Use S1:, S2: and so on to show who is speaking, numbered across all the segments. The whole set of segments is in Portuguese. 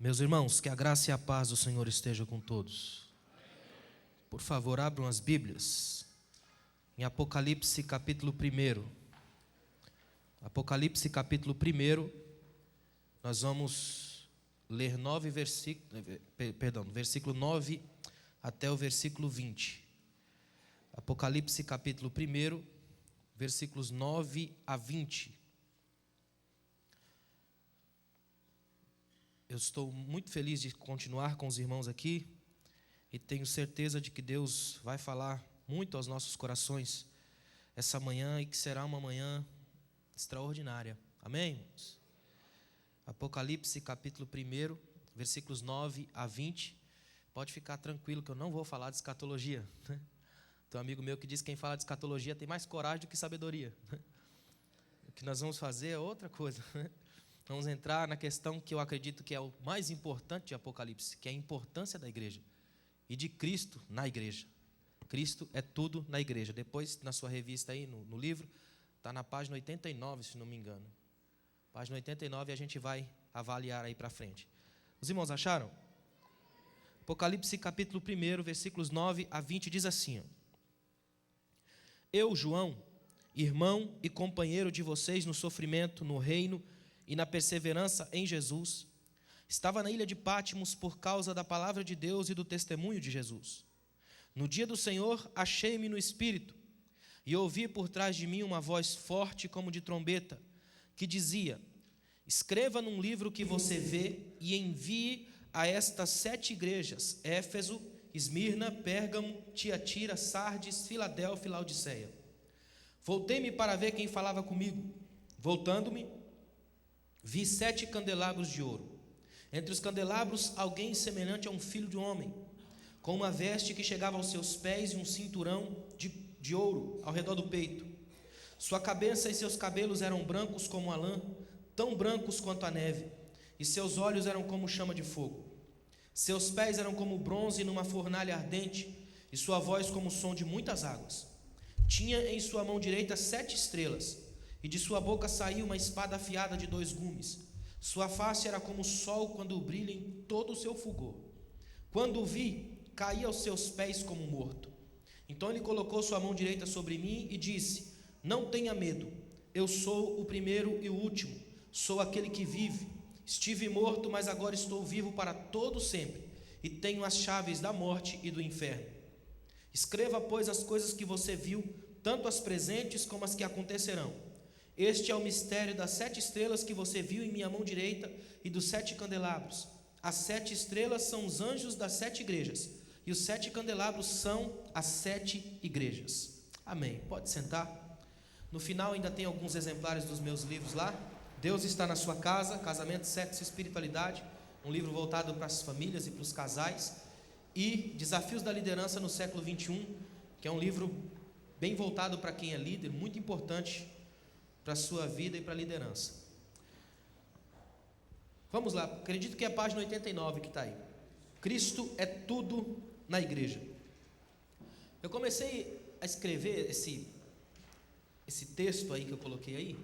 S1: Meus irmãos, que a graça e a paz do Senhor estejam com todos. Por favor, abram as Bíblias em Apocalipse capítulo 1. Apocalipse capítulo 1, nós vamos ler versículo 9 até o versículo 20. Apocalipse capítulo 1, versículos 9 a 20. Eu estou muito feliz de continuar com os irmãos aqui e tenho certeza de que Deus vai falar muito aos nossos corações essa manhã e que será uma manhã extraordinária. Amém, irmãos? Apocalipse capítulo 1, versículos 9 a 20. Pode ficar tranquilo que eu não vou falar de escatologia. Tem um amigo meu que diz que quem fala de escatologia tem mais coragem do que sabedoria. O que nós vamos fazer é outra coisa. Vamos entrar na questão que eu acredito que é o mais importante de Apocalipse, que é a importância da igreja e de Cristo na igreja. Cristo é tudo na igreja. Depois, na sua revista aí, no livro, está na página 89, se não me engano. Página 89, a gente vai avaliar aí para frente. Os irmãos acharam? Apocalipse capítulo 1, versículos 9 a 20, diz assim: Eu, João, irmão e companheiro de vocês no sofrimento, no reino e na perseverança em Jesus, estava na ilha de Pátimos por causa da palavra de Deus e do testemunho de Jesus. No dia do Senhor, achei-me no Espírito, e ouvi por trás de mim uma voz forte como de trombeta, que dizia: Escreva num livro que você vê e envie a estas 7 igrejas: Éfeso, Esmirna, Pérgamo, Tiatira, Sardes, Filadélfia e Laodiceia. Voltei-me para ver quem falava comigo. Voltando-me, vi 7 candelabros de ouro. Entre os candelabros, alguém semelhante a um filho de homem, com uma veste que chegava aos seus pés e um cinturão de ouro ao redor do peito. Sua cabeça e seus cabelos eram brancos como a lã, tão brancos quanto a neve, e seus olhos eram como chama de fogo. Seus pés eram como bronze numa fornalha ardente, e sua voz como o som de muitas águas. Tinha em sua mão direita 7 estrelas, e de sua boca saiu uma espada afiada de 2 gumes. Sua face era como o sol quando brilha em todo o seu fulgor. Quando o vi, caí aos seus pés como morto. Então ele colocou sua mão direita sobre mim e disse: Não tenha medo, eu sou o primeiro e o último, sou aquele que vive. Estive morto, mas agora estou vivo para todo sempre, e tenho as chaves da morte e do inferno. Escreva, pois, as coisas que você viu, tanto as presentes como as que acontecerão. Este é o mistério das 7 estrelas que você viu em minha mão direita e dos 7 candelabros. As 7 estrelas são os anjos das 7 igrejas, e os 7 candelabros são as 7 igrejas. Amém. Pode sentar. No final ainda tem alguns exemplares dos meus livros lá. Deus está na sua casa, Casamento, Sexo e Espiritualidade, um livro voltado para as famílias e para os casais, e Desafios da Liderança no século 21, que é um livro bem voltado para quem é líder, muito importante para a sua vida e para a liderança. Vamos lá, acredito que é a página 89 que está aí. Cristo é tudo na igreja. Eu comecei a escrever esse texto aí que eu coloquei aí,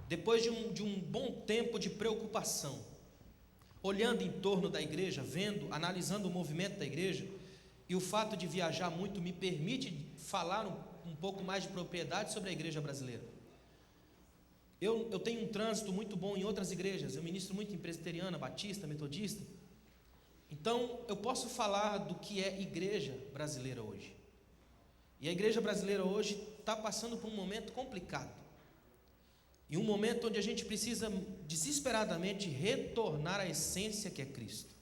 S1: depois de um bom tempo de preocupação, olhando em torno da igreja, vendo, analisando o movimento da igreja, e o fato de viajar muito me permite falar um pouco mais de propriedade sobre a igreja brasileira. Eu tenho um trânsito muito bom em outras igrejas, eu ministro muito em presbiteriana, batista, metodista. Então, eu posso falar do que é igreja brasileira hoje. E a igreja brasileira hoje está passando por um momento complicado. E um momento onde a gente precisa desesperadamente retornar à essência que é Cristo.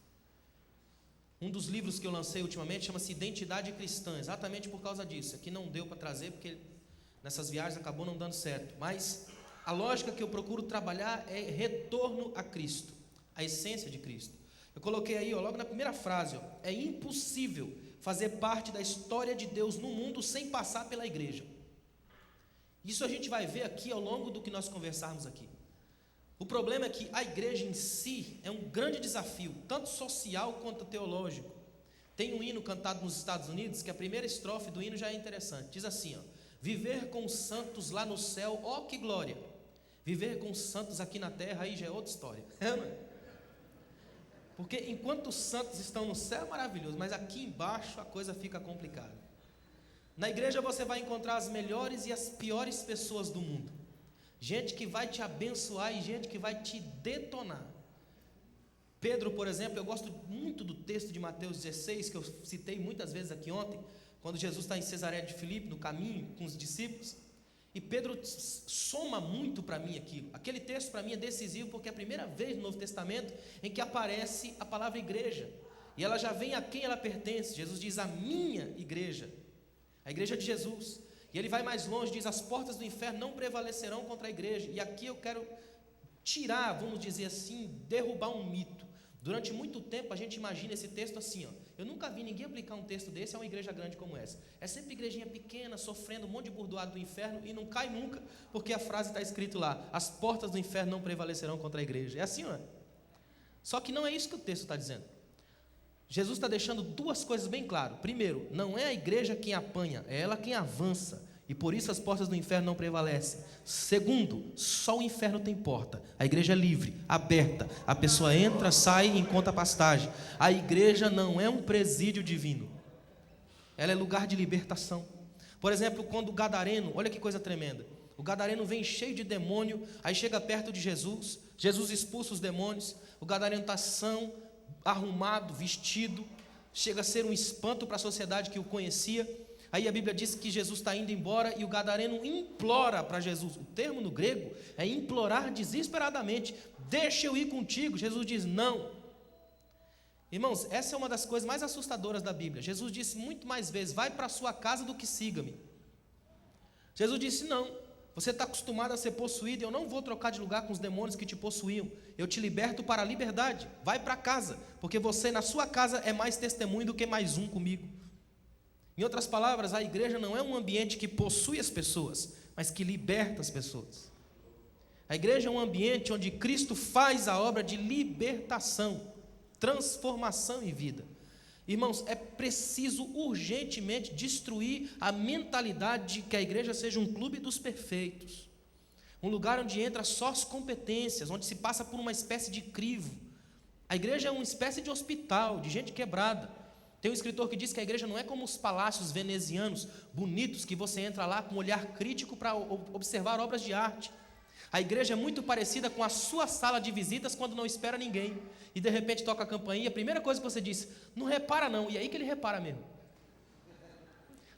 S1: Um dos livros que eu lancei ultimamente chama-se Identidade Cristã, exatamente por causa disso. Aqui não deu para trazer, porque nessas viagens acabou não dando certo. Mas a lógica que eu procuro trabalhar é retorno a Cristo, a essência de Cristo. Eu coloquei aí, logo na primeira frase, é impossível fazer parte da história de Deus no mundo sem passar pela igreja. Isso a gente vai ver aqui ao longo do que nós conversarmos aqui. O problema é que a igreja em si é um grande desafio, tanto social quanto teológico. Tem um hino cantado nos Estados Unidos, que a primeira estrofe do hino já é interessante. Diz assim, viver com os santos lá no céu, ó que glória. Viver com os santos aqui na terra, aí já é outra história. Porque enquanto os santos estão no céu, é maravilhoso, mas aqui embaixo a coisa fica complicada. Na igreja você vai encontrar as melhores e as piores pessoas do mundo. Gente que vai te abençoar e gente que vai te detonar. Pedro, por exemplo, eu gosto muito do texto de Mateus 16, que eu citei muitas vezes aqui ontem, quando Jesus está em Cesareia de Filipe, no caminho com os discípulos, e Pedro soma muito para mim aquilo. Aquele texto para mim é decisivo, porque é a primeira vez no Novo Testamento em que aparece a palavra igreja, e ela já vem a quem ela pertence. Jesus diz: a minha igreja, a igreja de Jesus. E ele vai mais longe, diz: as portas do inferno não prevalecerão contra a igreja. E aqui eu quero tirar, vamos dizer assim, derrubar um mito. Durante muito tempo a gente imagina esse texto assim, ó. Eu nunca vi ninguém aplicar um texto desse a uma igreja grande como essa. É sempre igrejinha pequena, sofrendo um monte de burdoado do inferno e não cai nunca, porque a frase está escrito lá: as portas do inferno não prevalecerão contra a igreja. É assim, ó. Só que não é isso que o texto está dizendo. Jesus está deixando duas coisas bem claras. Primeiro, não é a igreja quem apanha, é ela quem avança, e por isso as portas do inferno não prevalecem. Segundo, só o inferno tem porta. A igreja é livre, aberta, a pessoa entra, sai e encontra pastagem. A igreja não é um presídio divino, ela é lugar de libertação. Por exemplo, quando o gadareno, olha que coisa tremenda, o gadareno vem cheio de demônio, aí chega perto de Jesus, Jesus expulsa os demônios, o gadareno está são, arrumado, vestido, chega a ser um espanto para a sociedade que o conhecia. Aí a Bíblia diz que Jesus está indo embora e o gadareno implora para Jesus. O termo no grego é implorar desesperadamente: deixa eu ir contigo. Jesus diz: não. Irmãos, essa é uma das coisas mais assustadoras da Bíblia. Jesus disse muito mais vezes: vai para a sua casa do que siga-me. Jesus disse: não, você está acostumado a ser possuído, eu não vou trocar de lugar com os demônios que te possuíam. Eu te liberto para a liberdade. Vai para casa, porque você na sua casa é mais testemunho do que mais um comigo. Em outras palavras, a igreja não é um ambiente que possui as pessoas, mas que liberta as pessoas. A igreja é um ambiente onde Cristo faz a obra de libertação, transformação e vida. Irmãos, é preciso urgentemente destruir a mentalidade de que a igreja seja um clube dos perfeitos, um lugar onde entra só as competências, onde se passa por uma espécie de crivo. A igreja é uma espécie de hospital, de gente quebrada. Tem um escritor que diz que a igreja não é como os palácios venezianos, bonitos, que você entra lá com um olhar crítico para observar obras de arte. A igreja é muito parecida com a sua sala de visitas quando não espera ninguém. E de repente toca a campainha, a primeira coisa que você diz: não repara não, e aí que ele repara mesmo.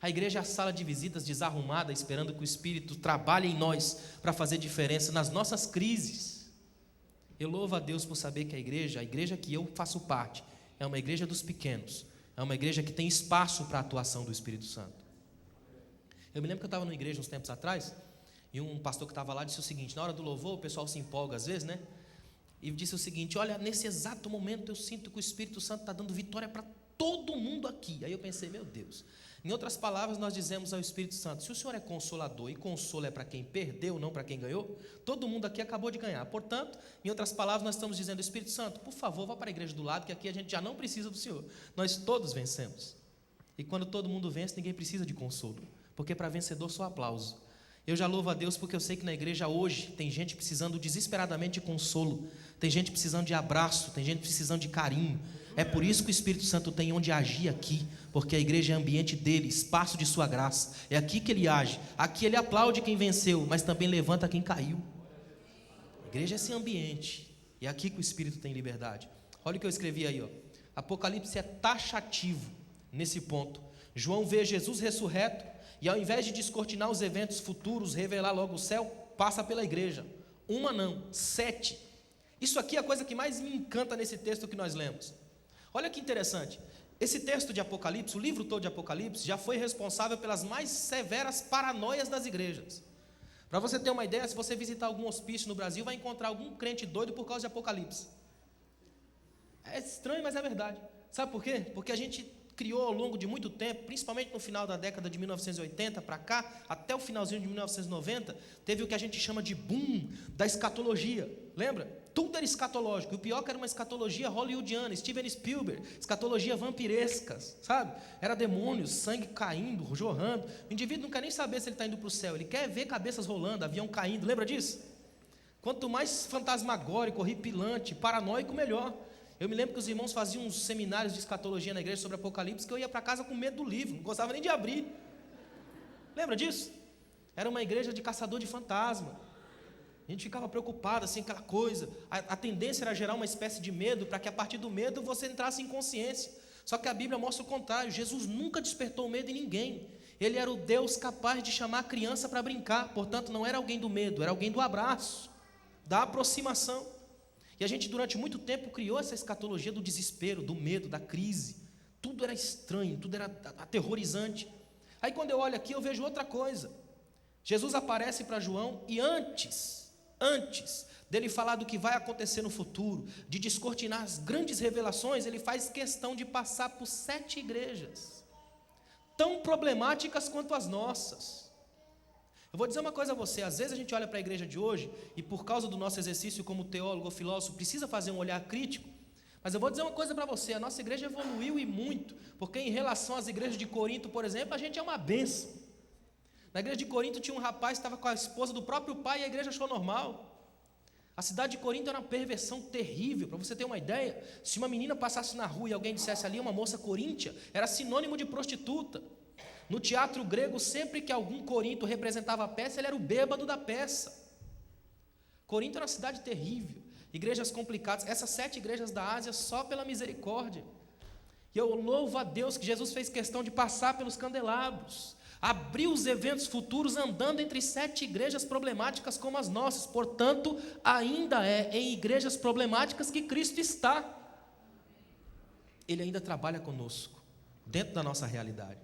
S1: A igreja é a sala de visitas desarrumada, esperando que o Espírito trabalhe em nós para fazer diferença nas nossas crises. Eu louvo a Deus por saber que a igreja que eu faço parte, é uma igreja dos pequenos. É uma igreja que tem espaço para a atuação do Espírito Santo. Eu me lembro que eu estava numa igreja uns tempos atrás, e um pastor que estava lá disse o seguinte: na hora do louvor, o pessoal se empolga às vezes, né? E disse o seguinte: olha, nesse exato momento eu sinto que o Espírito Santo está dando vitória para todo mundo aqui. Aí eu pensei: meu Deus. Em outras palavras, nós dizemos ao Espírito Santo: se o Senhor é consolador e consolo é para quem perdeu, não para quem ganhou, todo mundo aqui acabou de ganhar. Portanto, em outras palavras, nós estamos dizendo: Espírito Santo, por favor, vá para a igreja do lado, que aqui a gente já não precisa do Senhor. Nós todos vencemos. E quando todo mundo vence, ninguém precisa de consolo, porque para vencedor só aplauso. Eu já louvo a Deus porque eu sei que na igreja hoje tem gente precisando desesperadamente de consolo, tem gente precisando de abraço, tem gente precisando de carinho. É por isso que o Espírito Santo tem onde agir aqui, porque a igreja é ambiente dele, espaço de sua graça. É aqui que ele age, aqui ele aplaude quem venceu, mas também levanta quem caiu. A igreja é esse ambiente, e é aqui que o Espírito tem liberdade. Olha o que eu escrevi aí, ó. Apocalipse é taxativo nesse ponto. João vê Jesus ressurreto, e ao invés de descortinar os eventos futuros, revelar logo o céu, passa pela igreja. Uma não, 7. Isso aqui é a coisa que mais me encanta nesse texto que nós lemos. Olha que interessante, esse texto de Apocalipse, o livro todo de Apocalipse, já foi responsável pelas mais severas paranoias das igrejas. Para você ter uma ideia, se você visitar algum hospício no Brasil, vai encontrar algum crente doido por causa de Apocalipse. É estranho, mas é verdade. Sabe por quê? Porque a gente criou ao longo de muito tempo, principalmente no final da década de 1980 para cá, até o finalzinho de 1990, teve o que a gente chama de boom da escatologia. Lembra? Tudo era escatológico. E o pior que era uma escatologia hollywoodiana, Steven Spielberg, escatologia vampiresca, sabe? Era demônios, sangue caindo, jorrando. O indivíduo não quer nem saber se ele está indo para o céu, ele quer ver cabeças rolando, avião caindo. Lembra disso? Quanto mais fantasmagórico, horripilante, paranoico, melhor. Eu me lembro que os irmãos faziam uns seminários de escatologia na igreja sobre Apocalipse, que eu ia para casa com medo do livro, não gostava nem de abrir. Lembra disso? Era uma igreja de caçador de fantasma. A gente ficava preocupado, assim, aquela coisa. A tendência era gerar uma espécie de medo, para que a partir do medo você entrasse em consciência. Só que a Bíblia mostra o contrário. Jesus nunca despertou medo em ninguém. Ele era o Deus capaz de chamar a criança para brincar. Portanto, não era alguém do medo, era alguém do abraço, da aproximação. E a gente durante muito tempo criou essa escatologia do desespero, do medo, da crise. Tudo era estranho, tudo era aterrorizante. Aí quando eu olho aqui eu vejo outra coisa. Jesus aparece para João e antes dele falar do que vai acontecer no futuro, de descortinar as grandes revelações, ele faz questão de passar por 7 igrejas, tão problemáticas quanto as nossas. Eu vou dizer uma coisa a você, às vezes a gente olha para a igreja de hoje, e por causa do nosso exercício como teólogo ou filósofo, precisa fazer um olhar crítico, mas eu vou dizer uma coisa para você, a nossa igreja evoluiu e muito, porque em relação às igrejas de Corinto, por exemplo, a gente é uma bênção. Na igreja de Corinto tinha um rapaz que estava com a esposa do próprio pai e a igreja achou normal. A cidade de Corinto era uma perversão terrível. Para você ter uma ideia, se uma menina passasse na rua e alguém dissesse ali uma moça coríntia, era sinônimo de prostituta. No teatro grego, sempre que algum corinto representava a peça, ele era o bêbado da peça. Corinto era uma cidade terrível, igrejas complicadas. Essas 7 igrejas da Ásia só pela misericórdia. E eu louvo a Deus que Jesus fez questão de passar pelos candelabros, abriu os eventos futuros andando entre 7 igrejas problemáticas como as nossas. Portanto, ainda é em igrejas problemáticas que Cristo está. Ele ainda trabalha conosco, dentro da nossa realidade.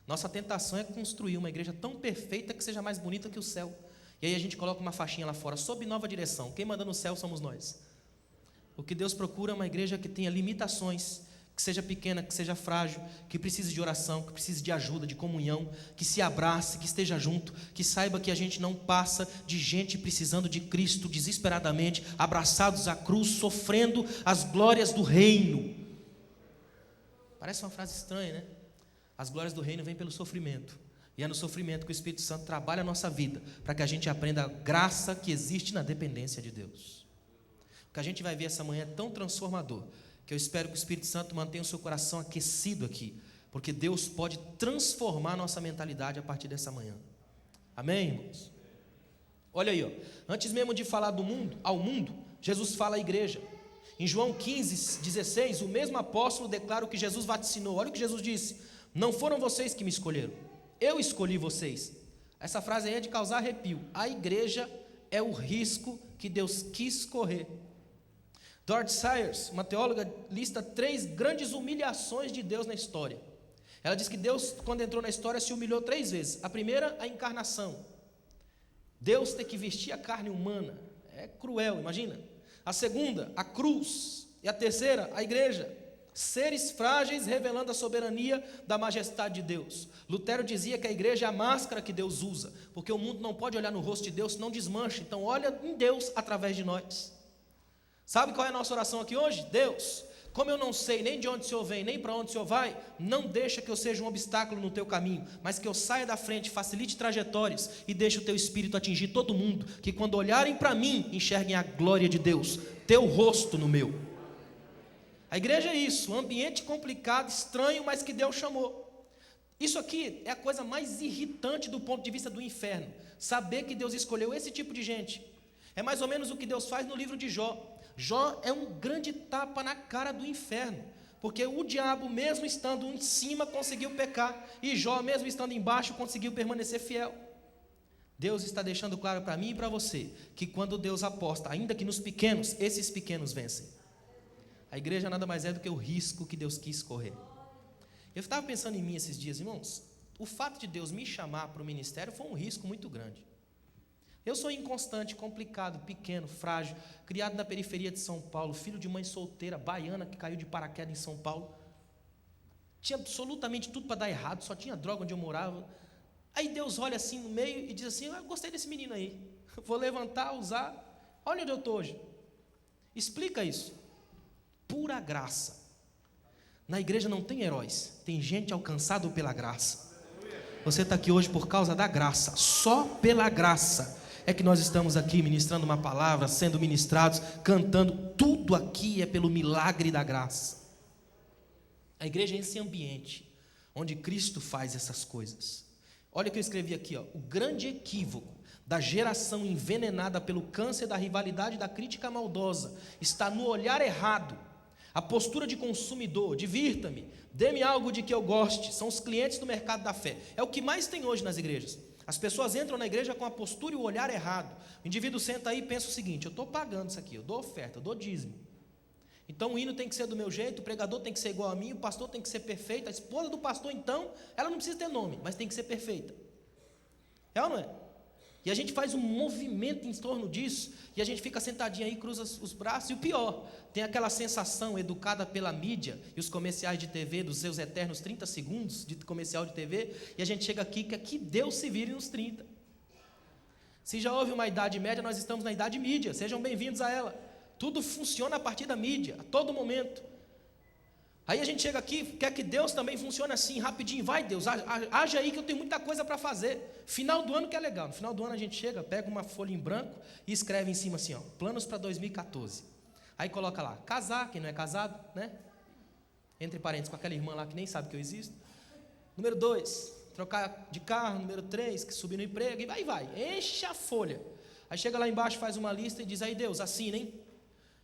S1: Nossa tentação é construir uma igreja tão perfeita que seja mais bonita que o céu. E aí a gente coloca uma faixinha lá fora, sob nova direção. Quem manda no céu somos nós. O que Deus procura é uma igreja que tenha limitações, que seja pequena, que seja frágil, que precise de oração, que precise de ajuda, de comunhão, que se abrace, que esteja junto, que saiba que a gente não passa de gente precisando de Cristo desesperadamente, abraçados à cruz, sofrendo as glórias do reino. Parece uma frase estranha, né? As glórias do reino vêm pelo sofrimento, e é no sofrimento que o Espírito Santo trabalha a nossa vida, para que a gente aprenda a graça que existe na dependência de Deus. O que a gente vai ver essa manhã é tão transformador, que eu espero que o Espírito Santo mantenha o seu coração aquecido aqui, porque Deus pode transformar a nossa mentalidade a partir dessa manhã. Amém, irmãos? Olha aí, ó. Antes mesmo de falar do mundo, ao mundo, Jesus fala à igreja. Em João 15:16, o mesmo apóstolo declara o que Jesus vaticinou. Olha o que Jesus disse: não foram vocês que me escolheram, eu escolhi vocês. Essa frase aí é de causar arrepio. A igreja é o risco que Deus quis correr. Dorothy Sayers, uma teóloga, lista 3 grandes humilhações de Deus na história. Ela diz que Deus, quando entrou na história, se humilhou 3 vezes. A primeira, a encarnação. Deus ter que vestir a carne humana. É cruel, imagina. A segunda, a cruz. E a terceira, a igreja. Seres frágeis revelando a soberania da majestade de Deus. Lutero dizia que a igreja é a máscara que Deus usa, porque o mundo não pode olhar no rosto de Deus, senão desmancha. Então olha em Deus através de nós. Sabe qual é a nossa oração aqui hoje? Deus, como eu não sei nem de onde o Senhor vem, nem para onde o Senhor vai, não deixa que eu seja um obstáculo no teu caminho, mas que eu saia da frente, facilite trajetórias e deixe o teu Espírito atingir todo mundo, que quando olharem para mim, enxerguem a glória de Deus, teu rosto no meu. A igreja é isso, um ambiente complicado, estranho, mas que Deus chamou. Isso aqui é a coisa mais irritante do ponto de vista do inferno, saber que Deus escolheu esse tipo de gente. É mais ou menos o que Deus faz no livro de Jó. Jó é um grande tapa na cara do inferno, porque o diabo, mesmo estando em cima, conseguiu pecar, e Jó, mesmo estando embaixo, conseguiu permanecer fiel. Deus está deixando claro para mim e para você, que quando Deus aposta, ainda que nos pequenos, esses pequenos vencem. A igreja nada mais é do que o risco que Deus quis correr. Eu estava pensando em mim esses dias, irmãos, o fato de Deus me chamar para o ministério foi um risco muito grande. Eu sou inconstante, complicado, pequeno, frágil, criado na periferia de São Paulo, filho de mãe solteira, baiana, que caiu de paraquedas em São Paulo. Tinha absolutamente tudo para dar errado, só tinha droga onde eu morava. Aí Deus olha assim no meio e diz assim: eu gostei desse menino aí, vou levantar, usar, olha onde eu estou hoje. Explica isso. Pura graça. Na igreja não tem heróis, tem gente alcançada pela graça. Você está aqui hoje por causa da graça, só pela graça. é que nós estamos aqui ministrando uma palavra, sendo ministrados, cantando. Tudo aqui é pelo milagre da graça. A igreja é esse ambiente onde Cristo faz essas coisas. Olha o que eu escrevi aqui, ó. O grande equívoco da geração envenenada pelo câncer da rivalidade e da crítica maldosa está no olhar errado. A postura de consumidor, divirta-me, dê-me algo de que eu goste, são os clientes do mercado da fé. É o que mais tem hoje nas igrejas. As pessoas entram na igreja com a postura e o olhar errado. O indivíduo senta aí e pensa o seguinte: eu estou pagando isso aqui, eu dou oferta, eu dou dízimo. Então o hino tem que ser do meu jeito, o pregador tem que ser igual a mim, o pastor tem que ser perfeito, a esposa do pastor, então, ela não precisa ter nome, mas tem que ser perfeita. É ou não é? E a gente faz um movimento em torno disso, e a gente fica sentadinho aí, cruza os braços, e o pior, tem aquela sensação educada pela mídia, e os comerciais de TV, dos seus eternos 30 segundos de comercial de TV, e a gente chega aqui, que aqui Deus se vire nos 30. Se já houve uma idade média, nós estamos na idade mídia, sejam bem-vindos a ela. Tudo funciona a partir da mídia, a todo momento. Aí a gente chega aqui, quer que Deus também funcione assim, rapidinho. Vai Deus, age aí que eu tenho muita coisa para fazer. Final do ano que é legal. No final do ano a gente chega, pega uma folha em branco e escreve em cima assim, ó, planos para 2014. Aí coloca lá, casar, quem não é casado, né? Entre parênteses, com aquela irmã lá que nem sabe que eu existo. Número 2, trocar de carro. Número 3, que subir no emprego. E vai, enche a folha. Aí chega lá embaixo, faz uma lista e diz, aí Deus, assina, hein?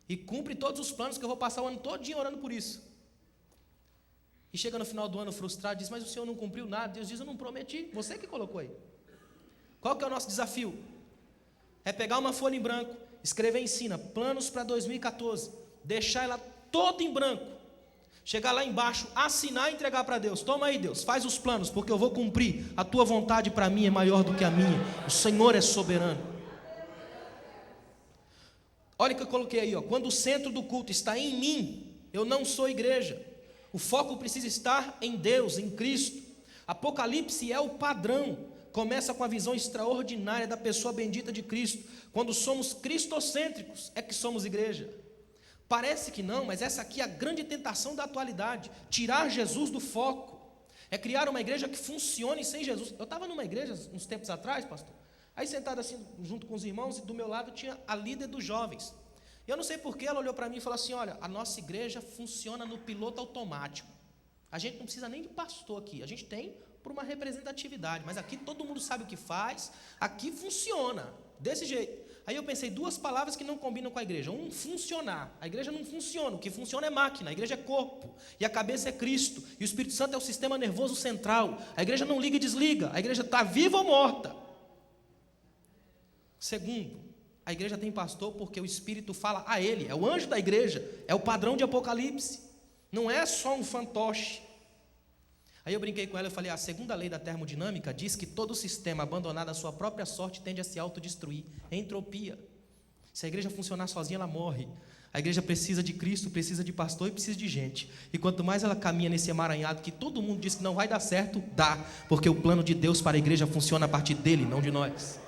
S1: E cumpre todos os planos que eu vou passar o ano todinho orando por isso. E chega no final do ano frustrado, diz, mas o Senhor não cumpriu nada. Deus diz, eu não prometi, você que colocou aí. Qual que é o nosso desafio? É pegar uma folha em branco, escrever em cima, planos para 2014, deixar ela toda em branco, chegar lá embaixo, assinar e entregar para Deus. Toma aí Deus, faz os planos, porque eu vou cumprir. A tua vontade para mim é maior do que a minha. O Senhor é soberano. Olha o que eu coloquei aí, ó. Quando o centro do culto está em mim, eu não sou igreja. O foco precisa estar em Deus, em Cristo. Apocalipse é o padrão. Começa com a visão extraordinária da pessoa bendita de Cristo. Quando somos cristocêntricos, é que somos igreja. Parece que não, mas essa aqui é a grande tentação da atualidade. Tirar Jesus do foco. É criar uma igreja que funcione sem Jesus. Eu estava numa igreja uns tempos atrás, pastor. Aí sentado assim, junto com os irmãos, e do meu lado tinha a líder dos jovens. Eu não sei porquê, ela olhou para mim e falou assim, olha, a nossa igreja funciona no piloto automático. A gente não precisa nem de pastor aqui, a gente tem por uma representatividade, mas aqui todo mundo sabe o que faz, aqui funciona, desse jeito. Aí eu pensei, duas palavras que não combinam com a igreja. Um, funcionar. A igreja não funciona, o que funciona é máquina, a igreja é corpo, e a cabeça é Cristo, e o Espírito Santo é o sistema nervoso central. A igreja não liga e desliga, a igreja está viva ou morta. Segundo, a igreja tem pastor porque o Espírito fala a ele, é o anjo da igreja, é o padrão de Apocalipse, não é só um fantoche. Aí eu brinquei com ela e falei, a segunda lei da termodinâmica diz que todo sistema abandonado à sua própria sorte tende a se autodestruir, é entropia. Se a igreja funcionar sozinha, ela morre. A igreja precisa de Cristo, precisa de pastor e precisa de gente. E quanto mais ela caminha nesse emaranhado que todo mundo diz que não vai dar certo, dá, porque o plano de Deus para a igreja funciona a partir dele, não de nós.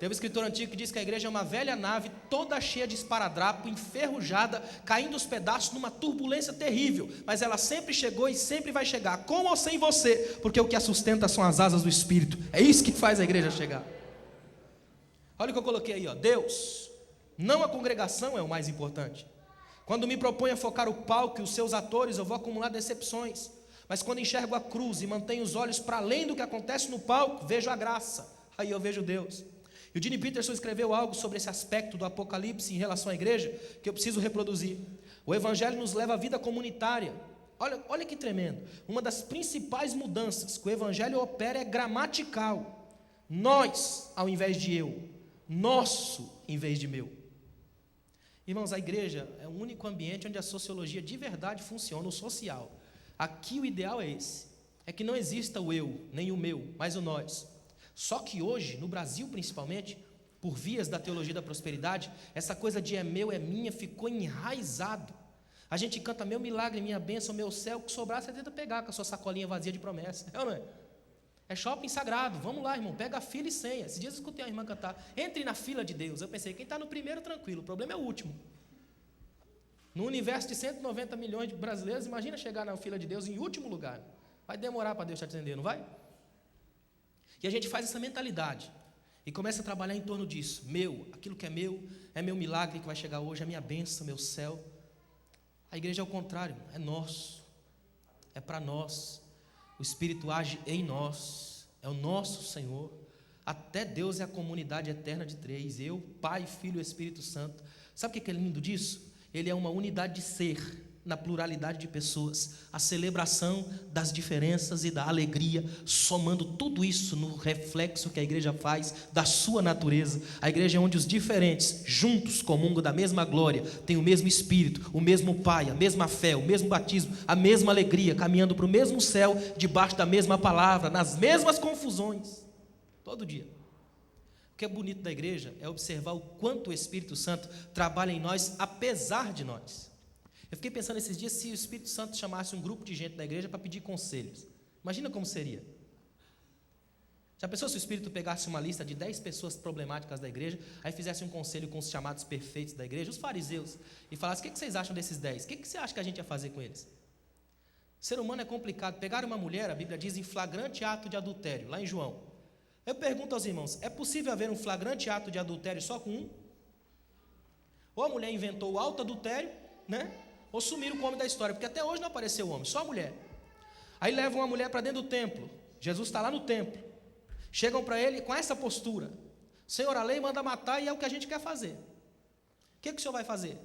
S1: Teve um escritor antigo que diz que a igreja é uma velha nave toda cheia de esparadrapo, enferrujada, caindo aos pedaços numa turbulência terrível, mas ela sempre chegou e sempre vai chegar, com ou sem você, porque o que a sustenta são as asas do Espírito. É isso que faz a igreja chegar. Olha o que eu coloquei aí, ó. Deus, não a congregação é o mais importante. Quando me proponho a focar o palco e os seus atores, eu vou acumular decepções, mas quando enxergo a cruz e mantenho os olhos para além do que acontece no palco, vejo a graça, aí eu vejo Deus. E o Gene Peterson escreveu algo sobre esse aspecto do Apocalipse em relação à igreja, que eu preciso reproduzir. O Evangelho nos leva à vida comunitária. Olha que tremendo. Uma das principais mudanças que o Evangelho opera é gramatical. Nós, ao invés de eu. Nosso, em vez de meu. Irmãos, a igreja é o único ambiente onde a sociologia de verdade funciona, o social. Aqui o ideal é esse. É que não exista o eu, nem o meu, mas o nós. Só que hoje, no Brasil principalmente, por vias da teologia da prosperidade, essa coisa de é meu, é minha, ficou enraizado. A gente canta meu milagre, minha bênção, meu céu, o que sobrar você tenta pegar com a sua sacolinha vazia de promessa, é ou não é? É shopping sagrado, vamos lá irmão, pega a fila e senha. Esses dias eu escutei a irmã cantar, entre na fila de Deus. Eu pensei, quem está no primeiro tranquilo, o problema é o último. No universo de 190 milhões de brasileiros, imagina chegar na fila de Deus em último lugar. Vai demorar para Deus te atender, não vai? E a gente faz essa mentalidade. E começa a trabalhar em torno disso. Meu, aquilo que é meu milagre que vai chegar hoje, é minha bênção, meu céu. A igreja é o contrário, é nosso, é para nós. O Espírito age em nós, é o nosso Senhor. Até Deus é a comunidade eterna de três, eu, Pai, Filho e Espírito Santo. Sabe o que é lindo disso? Ele é uma unidade de ser, na pluralidade de pessoas, a celebração das diferenças e da alegria, somando tudo isso no reflexo que a igreja faz da sua natureza. A igreja é onde os diferentes, juntos, comungam da mesma glória, têm o mesmo Espírito, o mesmo Pai, a mesma fé, o mesmo batismo, a mesma alegria, caminhando para o mesmo céu, debaixo da mesma palavra, nas mesmas confusões, todo dia. O que é bonito da igreja é observar o quanto o Espírito Santo trabalha em nós, apesar de nós. Eu fiquei pensando esses dias, se o Espírito Santo chamasse um grupo de gente da igreja para pedir conselhos. Imagina como seria. Já pensou se o Espírito pegasse uma lista de 10 pessoas problemáticas da igreja, aí fizesse um conselho com os chamados perfeitos da igreja, os fariseus, e falasse: o que vocês acham desses 10? O que você acha que a gente ia fazer com eles? O ser humano é complicado. Pegar uma mulher, a Bíblia diz, em flagrante ato de adultério, lá em João. Eu pergunto aos irmãos, é possível haver um flagrante ato de adultério só com um? Ou a mulher inventou o alto adultério, né? Ou sumiram com o homem da história, porque até hoje não apareceu o homem, só a mulher. Aí levam uma mulher para dentro do templo, Jesus está lá no templo, chegam para ele com essa postura: Senhor, a lei manda matar e é o que a gente quer fazer, o que o senhor vai fazer?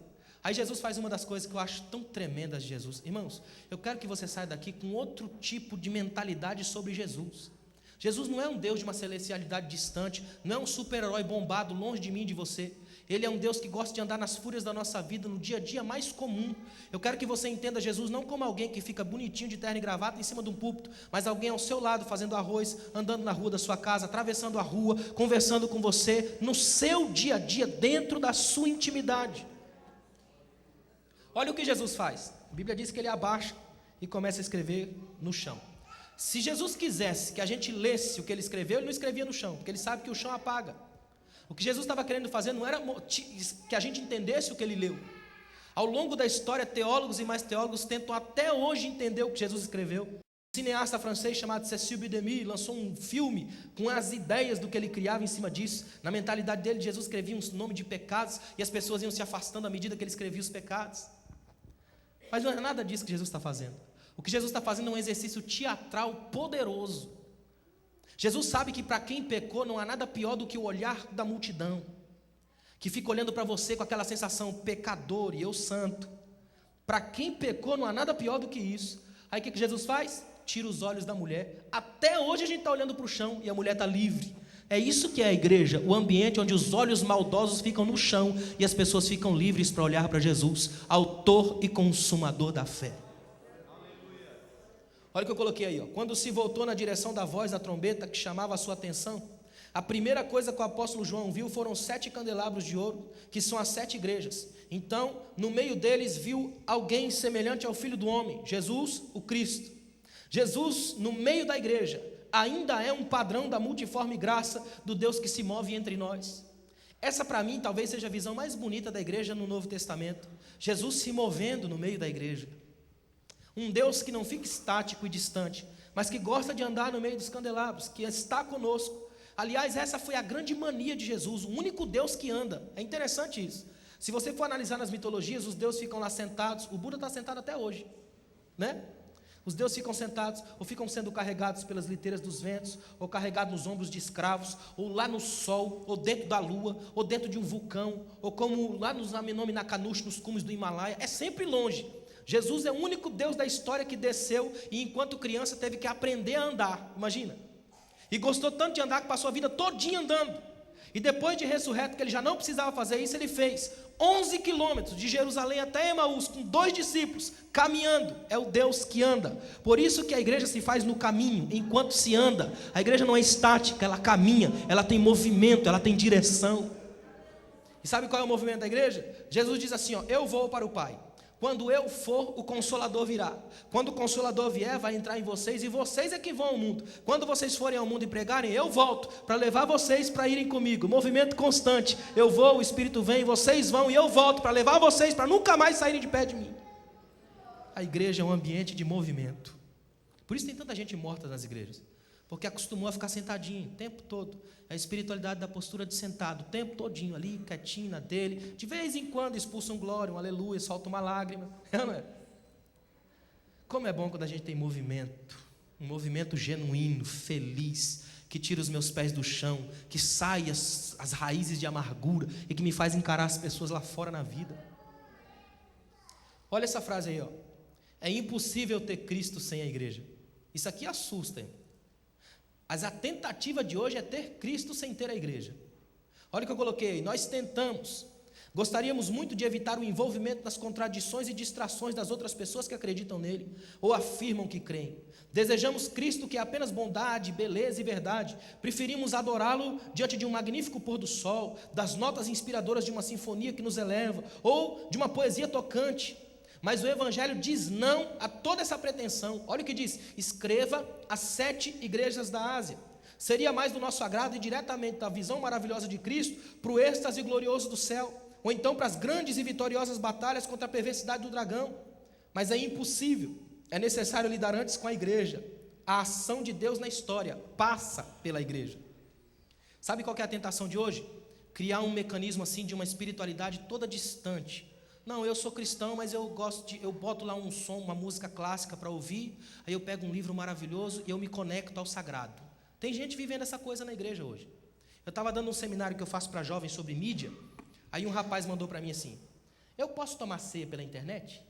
S1: Aí Jesus faz uma das coisas que eu acho tão tremendas de Jesus. Irmãos, eu quero que você saia daqui com outro tipo de mentalidade sobre Jesus. Jesus não é um Deus de uma celestialidade distante, não é um super-herói bombado longe de mim e de você. Ele é um Deus que gosta de andar nas fúrias da nossa vida, no dia a dia mais comum. Eu quero que você entenda Jesus não como alguém que fica bonitinho de terno e gravata em cima de um púlpito, mas alguém ao seu lado fazendo arroz, andando na rua da sua casa, atravessando a rua, conversando com você, no seu dia a dia, dentro da sua intimidade. Olha o que Jesus faz. A Bíblia diz que ele abaixa e começa a escrever no chão. Se Jesus quisesse que a gente lesse o que ele escreveu, ele não escrevia no chão, porque ele sabe que o chão apaga. O que Jesus estava querendo fazer não era que a gente entendesse o que ele leu. Ao longo da história, teólogos e mais teólogos tentam até hoje entender o que Jesus escreveu. Um cineasta francês chamado Cécile B. lançou um filme com as ideias do que ele criava em cima disso. Na mentalidade dele, Jesus escrevia um nome de pecados e as pessoas iam se afastando à medida que ele escrevia os pecados. Mas não é nada disso que Jesus está fazendo. O que Jesus está fazendo é um exercício teatral poderoso. Jesus sabe que para quem pecou não há nada pior do que o olhar da multidão, que fica olhando para você com aquela sensação: pecador e eu santo. Para quem pecou não há nada pior do que isso. Aí o que Jesus faz? Tira os olhos da mulher. Até hoje a gente está olhando para o chão e a mulher está livre. É isso que é a igreja, o ambiente onde os olhos maldosos ficam no chão e as pessoas ficam livres para olhar para Jesus, autor e consumador da fé. Olha o que eu coloquei aí, ó. Quando se voltou na direção da voz da trombeta que chamava a sua atenção, a primeira coisa que o apóstolo João viu foram 7 candelabros de ouro, que são as 7 igrejas. Então, no meio deles viu alguém semelhante ao Filho do Homem, Jesus, o Cristo. Jesus, no meio da igreja, ainda é um padrão da multiforme graça do Deus que se move entre nós. Essa, para mim, talvez seja a visão mais bonita da igreja no Novo Testamento. Jesus se movendo no meio da igreja. Um Deus que não fica estático e distante, mas que gosta de andar no meio dos candelabros, que está conosco. Aliás, essa foi a grande mania de Jesus, o único Deus que anda. É interessante isso. Se você for analisar nas mitologias, os deuses ficam lá sentados. O Buda está sentado até hoje, né? Os deuses ficam sentados, ou ficam sendo carregados pelas liteiras dos ventos, ou carregados nos ombros de escravos, ou lá no sol, ou dentro da lua, ou dentro de um vulcão, ou como lá nos Amenomi Nakanushi, nos cumes do Himalaia. É sempre longe. Jesus é o único Deus da história que desceu e enquanto criança teve que aprender a andar, imagina. E gostou tanto de andar que passou a vida todinha andando. E depois de ressurreto, que ele já não precisava fazer isso, ele fez 11 quilômetros de Jerusalém até Emaús, com 2 discípulos, caminhando. É o Deus que anda. Por isso que a igreja se faz no caminho, enquanto se anda. A igreja não é estática, ela caminha, ela tem movimento, ela tem direção. E sabe qual é o movimento da igreja? Jesus diz assim, ó: eu vou para o Pai. Quando eu for, o Consolador virá. Quando o Consolador vier, vai entrar em vocês, e vocês é que vão ao mundo. Quando vocês forem ao mundo e pregarem, eu volto para levar vocês para irem comigo. Movimento constante. Eu vou, o Espírito vem, vocês vão, e eu volto para levar vocês para nunca mais saírem de pé de mim. A igreja é um ambiente de movimento. Por isso tem tanta gente morta nas igrejas. Porque acostumou a ficar sentadinho o tempo todo. É a espiritualidade da postura de sentado, o tempo todinho ali, quietinho na dele. De vez em quando expulsa um glória, um aleluia, solta uma lágrima. Não é? Como é bom quando a gente tem movimento. Um movimento genuíno, feliz, que tira os meus pés do chão, que sai as raízes de amargura e que me faz encarar as pessoas lá fora na vida. Olha essa frase aí, ó. É impossível ter Cristo sem a igreja. Isso aqui assusta, hein? Mas a tentativa de hoje é ter Cristo sem ter a igreja. Olha o que eu coloquei, nós tentamos. Gostaríamos muito de evitar o envolvimento nas contradições e distrações das outras pessoas que acreditam nele, ou afirmam que creem. Desejamos Cristo que é apenas bondade, beleza e verdade. Preferimos adorá-lo diante de um magnífico pôr do sol, das notas inspiradoras de uma sinfonia que nos eleva, ou de uma poesia tocante. Mas o Evangelho diz não a toda essa pretensão. Olha o que diz: escreva às 7 igrejas da Ásia. Seria mais do nosso agrado e diretamente da visão maravilhosa de Cristo para o êxtase glorioso do céu, ou então para as grandes e vitoriosas batalhas contra a perversidade do dragão. Mas é impossível, é necessário lidar antes com a igreja. A ação de Deus na história passa pela igreja. Sabe qual que é a tentação de hoje? Criar um mecanismo assim de uma espiritualidade toda distante. Não, eu sou cristão, mas eu boto lá um som, uma música clássica para ouvir, aí eu pego um livro maravilhoso e eu me conecto ao sagrado. Tem gente vivendo essa coisa na igreja hoje. Eu estava dando um seminário que eu faço para jovens sobre mídia, aí um rapaz mandou para mim assim: eu posso tomar ceia pela internet?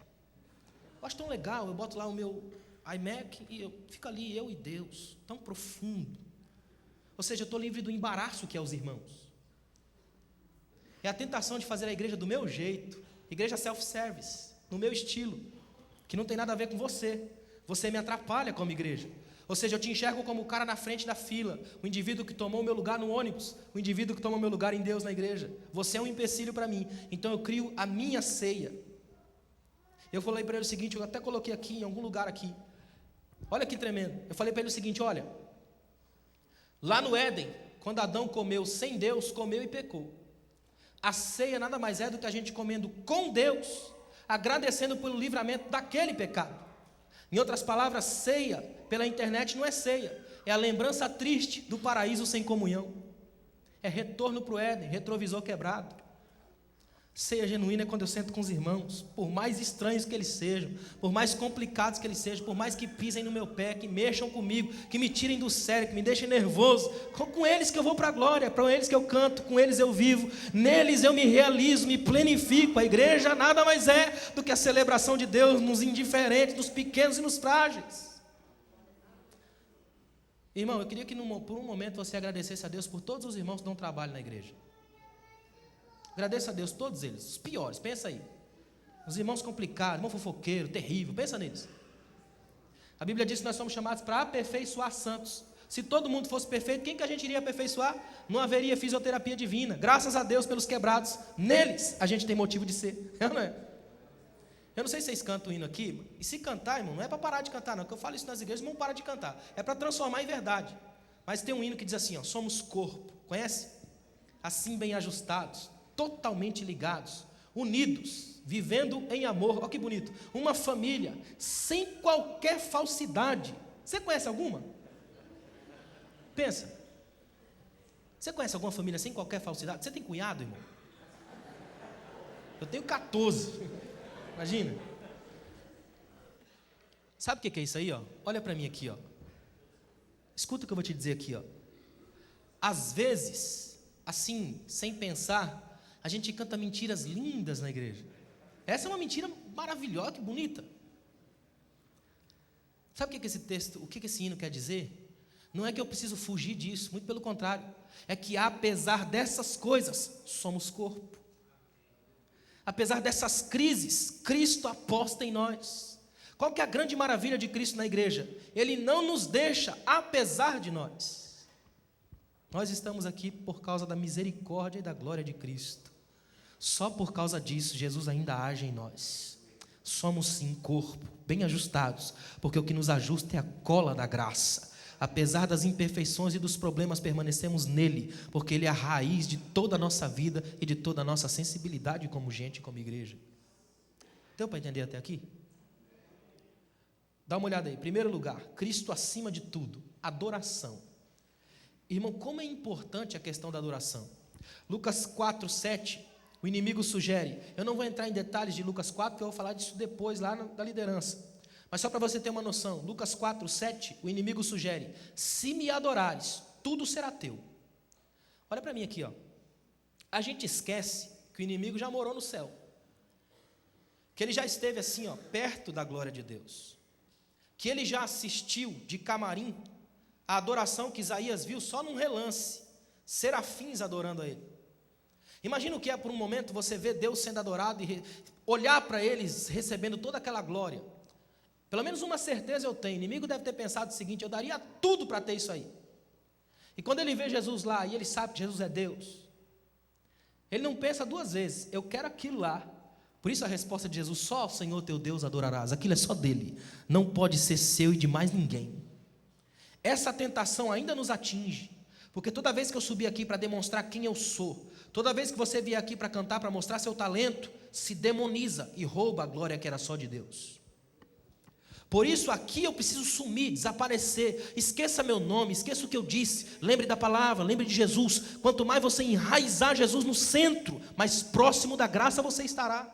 S1: Eu acho tão legal, eu boto lá o meu iMac e fico ali, eu e Deus, tão profundo. Ou seja, eu estou livre do embaraço que é os irmãos. É a tentação de fazer a igreja do meu jeito, igreja self-service, no meu estilo, que não tem nada a ver com você. Você me atrapalha como igreja. Ou seja, eu te enxergo como o cara na frente da fila, o indivíduo que tomou o meu lugar no ônibus, o indivíduo que tomou o meu lugar em Deus na igreja. Você é um empecilho para mim, então eu crio a minha ceia. Eu falei para ele o seguinte, eu até coloquei aqui, em algum lugar aqui. Olha que tremendo. Eu falei para ele o seguinte, olha, lá no Éden, quando Adão comeu sem Deus, comeu e pecou. A ceia nada mais é do que a gente comendo com Deus, agradecendo pelo livramento daquele pecado. Em outras palavras, ceia pela internet não é ceia, é a lembrança triste do paraíso sem comunhão. É retorno para o Éden, retrovisor quebrado. Ceia genuína é quando eu sento com os irmãos, por mais estranhos que eles sejam, por mais complicados que eles sejam, por mais que pisem no meu pé, que mexam comigo, que me tirem do sério, que me deixem nervoso, com eles que eu vou para a glória, para eles que eu canto, com eles eu vivo, neles eu me realizo, me plenifico. A igreja nada mais é do que a celebração de Deus nos indiferentes, nos pequenos e nos frágeis. Irmão, eu queria que por um momento você agradecesse a Deus por todos os irmãos que dão trabalho na igreja. Agradeça a Deus, todos eles, os piores, pensa aí. Os irmãos complicados, irmão fofoqueiro, terrível, pensa neles. A Bíblia diz que nós somos chamados para aperfeiçoar santos. Se todo mundo fosse perfeito, quem que a gente iria aperfeiçoar? Não haveria fisioterapia divina. Graças a Deus pelos quebrados, neles a gente tem motivo de ser. Não é? Eu não sei se vocês cantam o hino aqui, e se cantar, irmão, não é para parar de cantar não, porque eu falo isso nas igrejas, não para de cantar. É para transformar em verdade. Mas tem um hino que diz assim, ó, somos corpo, conhece? Assim bem ajustados, totalmente ligados, unidos, vivendo em amor. Olha que bonito, uma família sem qualquer falsidade. Você conhece alguma? Pensa, você conhece alguma família sem qualquer falsidade? Você tem cunhado, irmão? Eu tenho 14, imagina. Sabe o que é isso aí, ó? Olha para mim aqui, ó. Escuta o que eu vou te dizer aqui, ó. Às vezes, assim, sem pensar, a gente canta mentiras lindas na igreja. Essa é uma mentira maravilhosa, que bonita. Sabe o que esse texto, o que esse hino quer dizer? Não é que eu preciso fugir disso, muito pelo contrário. É que apesar dessas coisas, somos corpo. Apesar dessas crises, Cristo aposta em nós. Qual que é a grande maravilha de Cristo na igreja? Ele não nos deixa, apesar de nós. Nós estamos aqui por causa da misericórdia e da glória de Cristo. Só por causa disso, Jesus ainda age em nós. Somos sim corpo, bem ajustados, porque o que nos ajusta é a cola da graça. Apesar das imperfeições e dos problemas, permanecemos nele, porque ele é a raiz de toda a nossa vida e de toda a nossa sensibilidade como gente, como igreja. Deu para entender até aqui? Dá uma olhada aí. Primeiro lugar, Cristo acima de tudo. Adoração. Irmão, como é importante a questão da adoração. Lucas 4, 7, o inimigo sugere. Eu não vou entrar em detalhes de Lucas 4, porque eu vou falar disso depois lá da liderança. Mas só para você ter uma noção. Lucas 4, 7, o inimigo sugere. Se me adorares, tudo será teu. Olha para mim aqui, ó. A gente esquece que o inimigo já morou no céu. Que ele já esteve assim, ó, perto da glória de Deus. Que ele já assistiu de camarim a adoração que Isaías viu só num relance. Serafins adorando a ele. Imagina o que é por um momento você ver Deus sendo adorado e olhar para eles recebendo toda aquela glória. Pelo menos uma certeza eu tenho. O inimigo deve ter pensado o seguinte: eu daria tudo para ter isso aí. E quando ele vê Jesus lá e ele sabe que Jesus é Deus, ele não pensa duas vezes: eu quero aquilo lá. Por isso a resposta de Jesus: só ao Senhor teu Deus adorarás. Aquilo é só dele, não pode ser seu e de mais ninguém. Essa tentação ainda nos atinge, porque toda vez que eu subir aqui para demonstrar quem eu sou, toda vez que você vier aqui para cantar, para mostrar seu talento, se demoniza e rouba a glória que era só de Deus. Por isso aqui eu preciso sumir, desaparecer. Esqueça meu nome, esqueça o que eu disse. Lembre da palavra, lembre de Jesus. Quanto mais você enraizar Jesus no centro, mais próximo da graça você estará.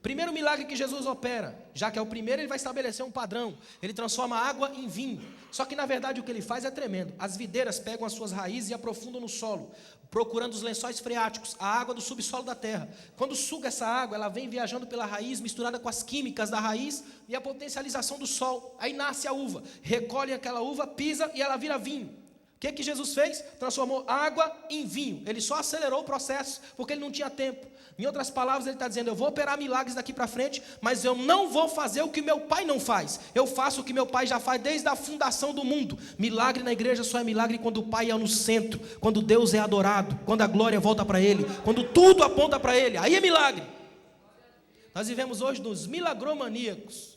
S1: Primeiro milagre que Jesus opera, já que é o primeiro, ele vai estabelecer um padrão. Ele transforma água em vinho. Só que na verdade o que ele faz é tremendo. As videiras pegam as suas raízes e aprofundam no solo, procurando os lençóis freáticos, a água do subsolo da terra. Quando suga essa água, ela vem viajando pela raiz, misturada com as químicas da raiz e a potencialização do sol. Aí nasce a uva. Recolhem aquela uva, pisa e ela vira vinho. O que Jesus fez? Transformou água em vinho. Ele só acelerou o processo, porque ele não tinha tempo. Em outras palavras, ele está dizendo: eu vou operar milagres daqui para frente, mas eu não vou fazer o que meu pai não faz. Eu faço o que meu pai já faz desde a fundação do mundo. Milagre na igreja só é milagre quando o pai é no centro, quando Deus é adorado, quando a glória volta para ele, quando tudo aponta para ele. Aí é milagre. Nós vivemos hoje nos milagromaníacos.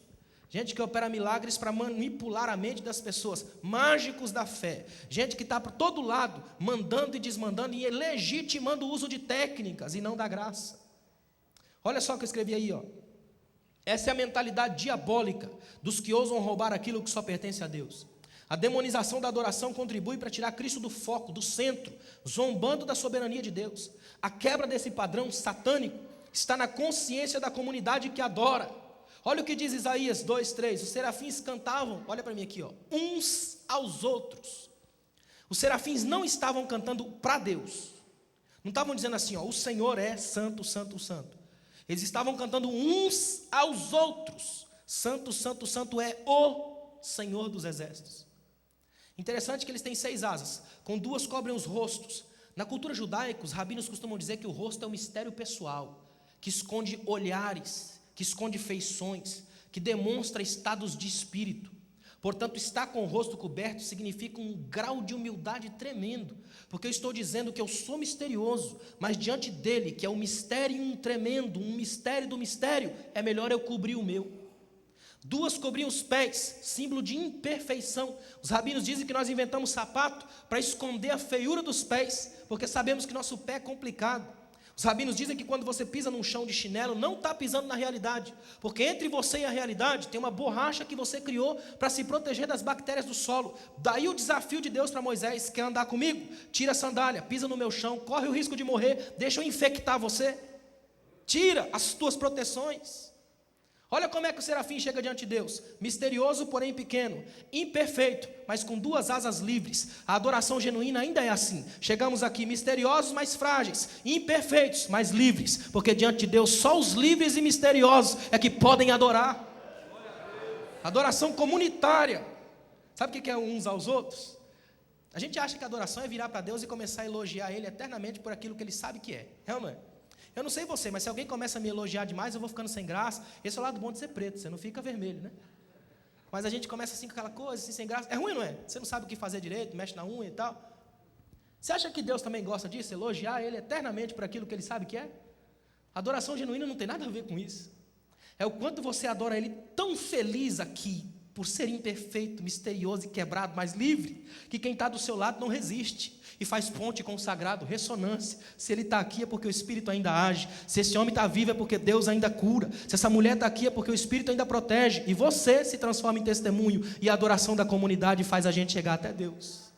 S1: Gente que opera milagres para manipular a mente das pessoas, mágicos da fé, gente que está por todo lado, mandando e desmandando e legitimando o uso de técnicas e não da graça. Olha só o que eu escrevi aí, ó. Essa é a mentalidade diabólica dos que ousam roubar aquilo que só pertence a Deus. A demonização da adoração contribui para tirar Cristo do foco, do centro, zombando da soberania de Deus. A quebra desse padrão satânico está na consciência da comunidade que adora. Olha o que diz Isaías 2:3, os serafins cantavam, olha para mim aqui, ó, uns aos outros. Os serafins não estavam cantando para Deus, não estavam dizendo assim, ó, o Senhor é santo, santo, santo. Eles estavam cantando uns aos outros. Santo, santo, santo é o Senhor dos exércitos. Interessante que eles têm 6 asas, com 2 cobrem os rostos. Na cultura judaica, os rabinos costumam dizer que o rosto é um mistério pessoal, que esconde olhares, que esconde feições, que demonstra estados de espírito. Portanto, estar com o rosto coberto significa um grau de humildade tremendo, porque eu estou dizendo que eu sou misterioso, mas diante dele, que é um mistério tremendo, um mistério do mistério, é melhor eu cobrir o meu. 2 cobriam os pés, símbolo de imperfeição. Os rabinos dizem que nós inventamos sapato para esconder a feiura dos pés, porque sabemos que nosso pé é complicado. Os rabinos dizem que quando você pisa num chão de chinelo, não está pisando na realidade, porque entre você e a realidade tem uma borracha que você criou para se proteger das bactérias do solo. Daí o desafio de Deus para Moisés: quer andar comigo? Tira a sandália, pisa no meu chão, corre o risco de morrer, deixa eu infectar você. Tira as tuas proteções. Olha como é que o serafim chega diante de Deus: misterioso, porém pequeno, imperfeito, mas com 2 asas livres. A adoração genuína ainda é assim. Chegamos aqui misteriosos, mas frágeis, imperfeitos, mas livres, porque diante de Deus só os livres e misteriosos é que podem adorar. Adoração comunitária. Sabe o que é uns aos outros? A gente acha que a adoração é virar para Deus e começar a elogiar Ele eternamente por aquilo que Ele sabe que é. Realmente. Eu não sei você, mas se alguém começa a me elogiar demais, eu vou ficando sem graça. Esse é o lado bom de ser preto, você não fica vermelho, né? Mas a gente começa assim com aquela coisa, assim, sem graça. É ruim, não é? Você não sabe o que fazer direito, mexe na unha e tal. Você acha que Deus também gosta disso? Elogiar Ele eternamente por aquilo que Ele sabe que é? Adoração genuína não tem nada a ver com isso. É o quanto você adora Ele tão feliz aqui, por ser imperfeito, misterioso e quebrado, mas livre, que quem está do seu lado não resiste e faz ponte com o sagrado, ressonância. Se ele está aqui é porque o Espírito ainda age, se esse homem está vivo é porque Deus ainda cura, se essa mulher está aqui é porque o Espírito ainda protege, e você se transforma em testemunho, e a adoração da comunidade faz a gente chegar até Deus.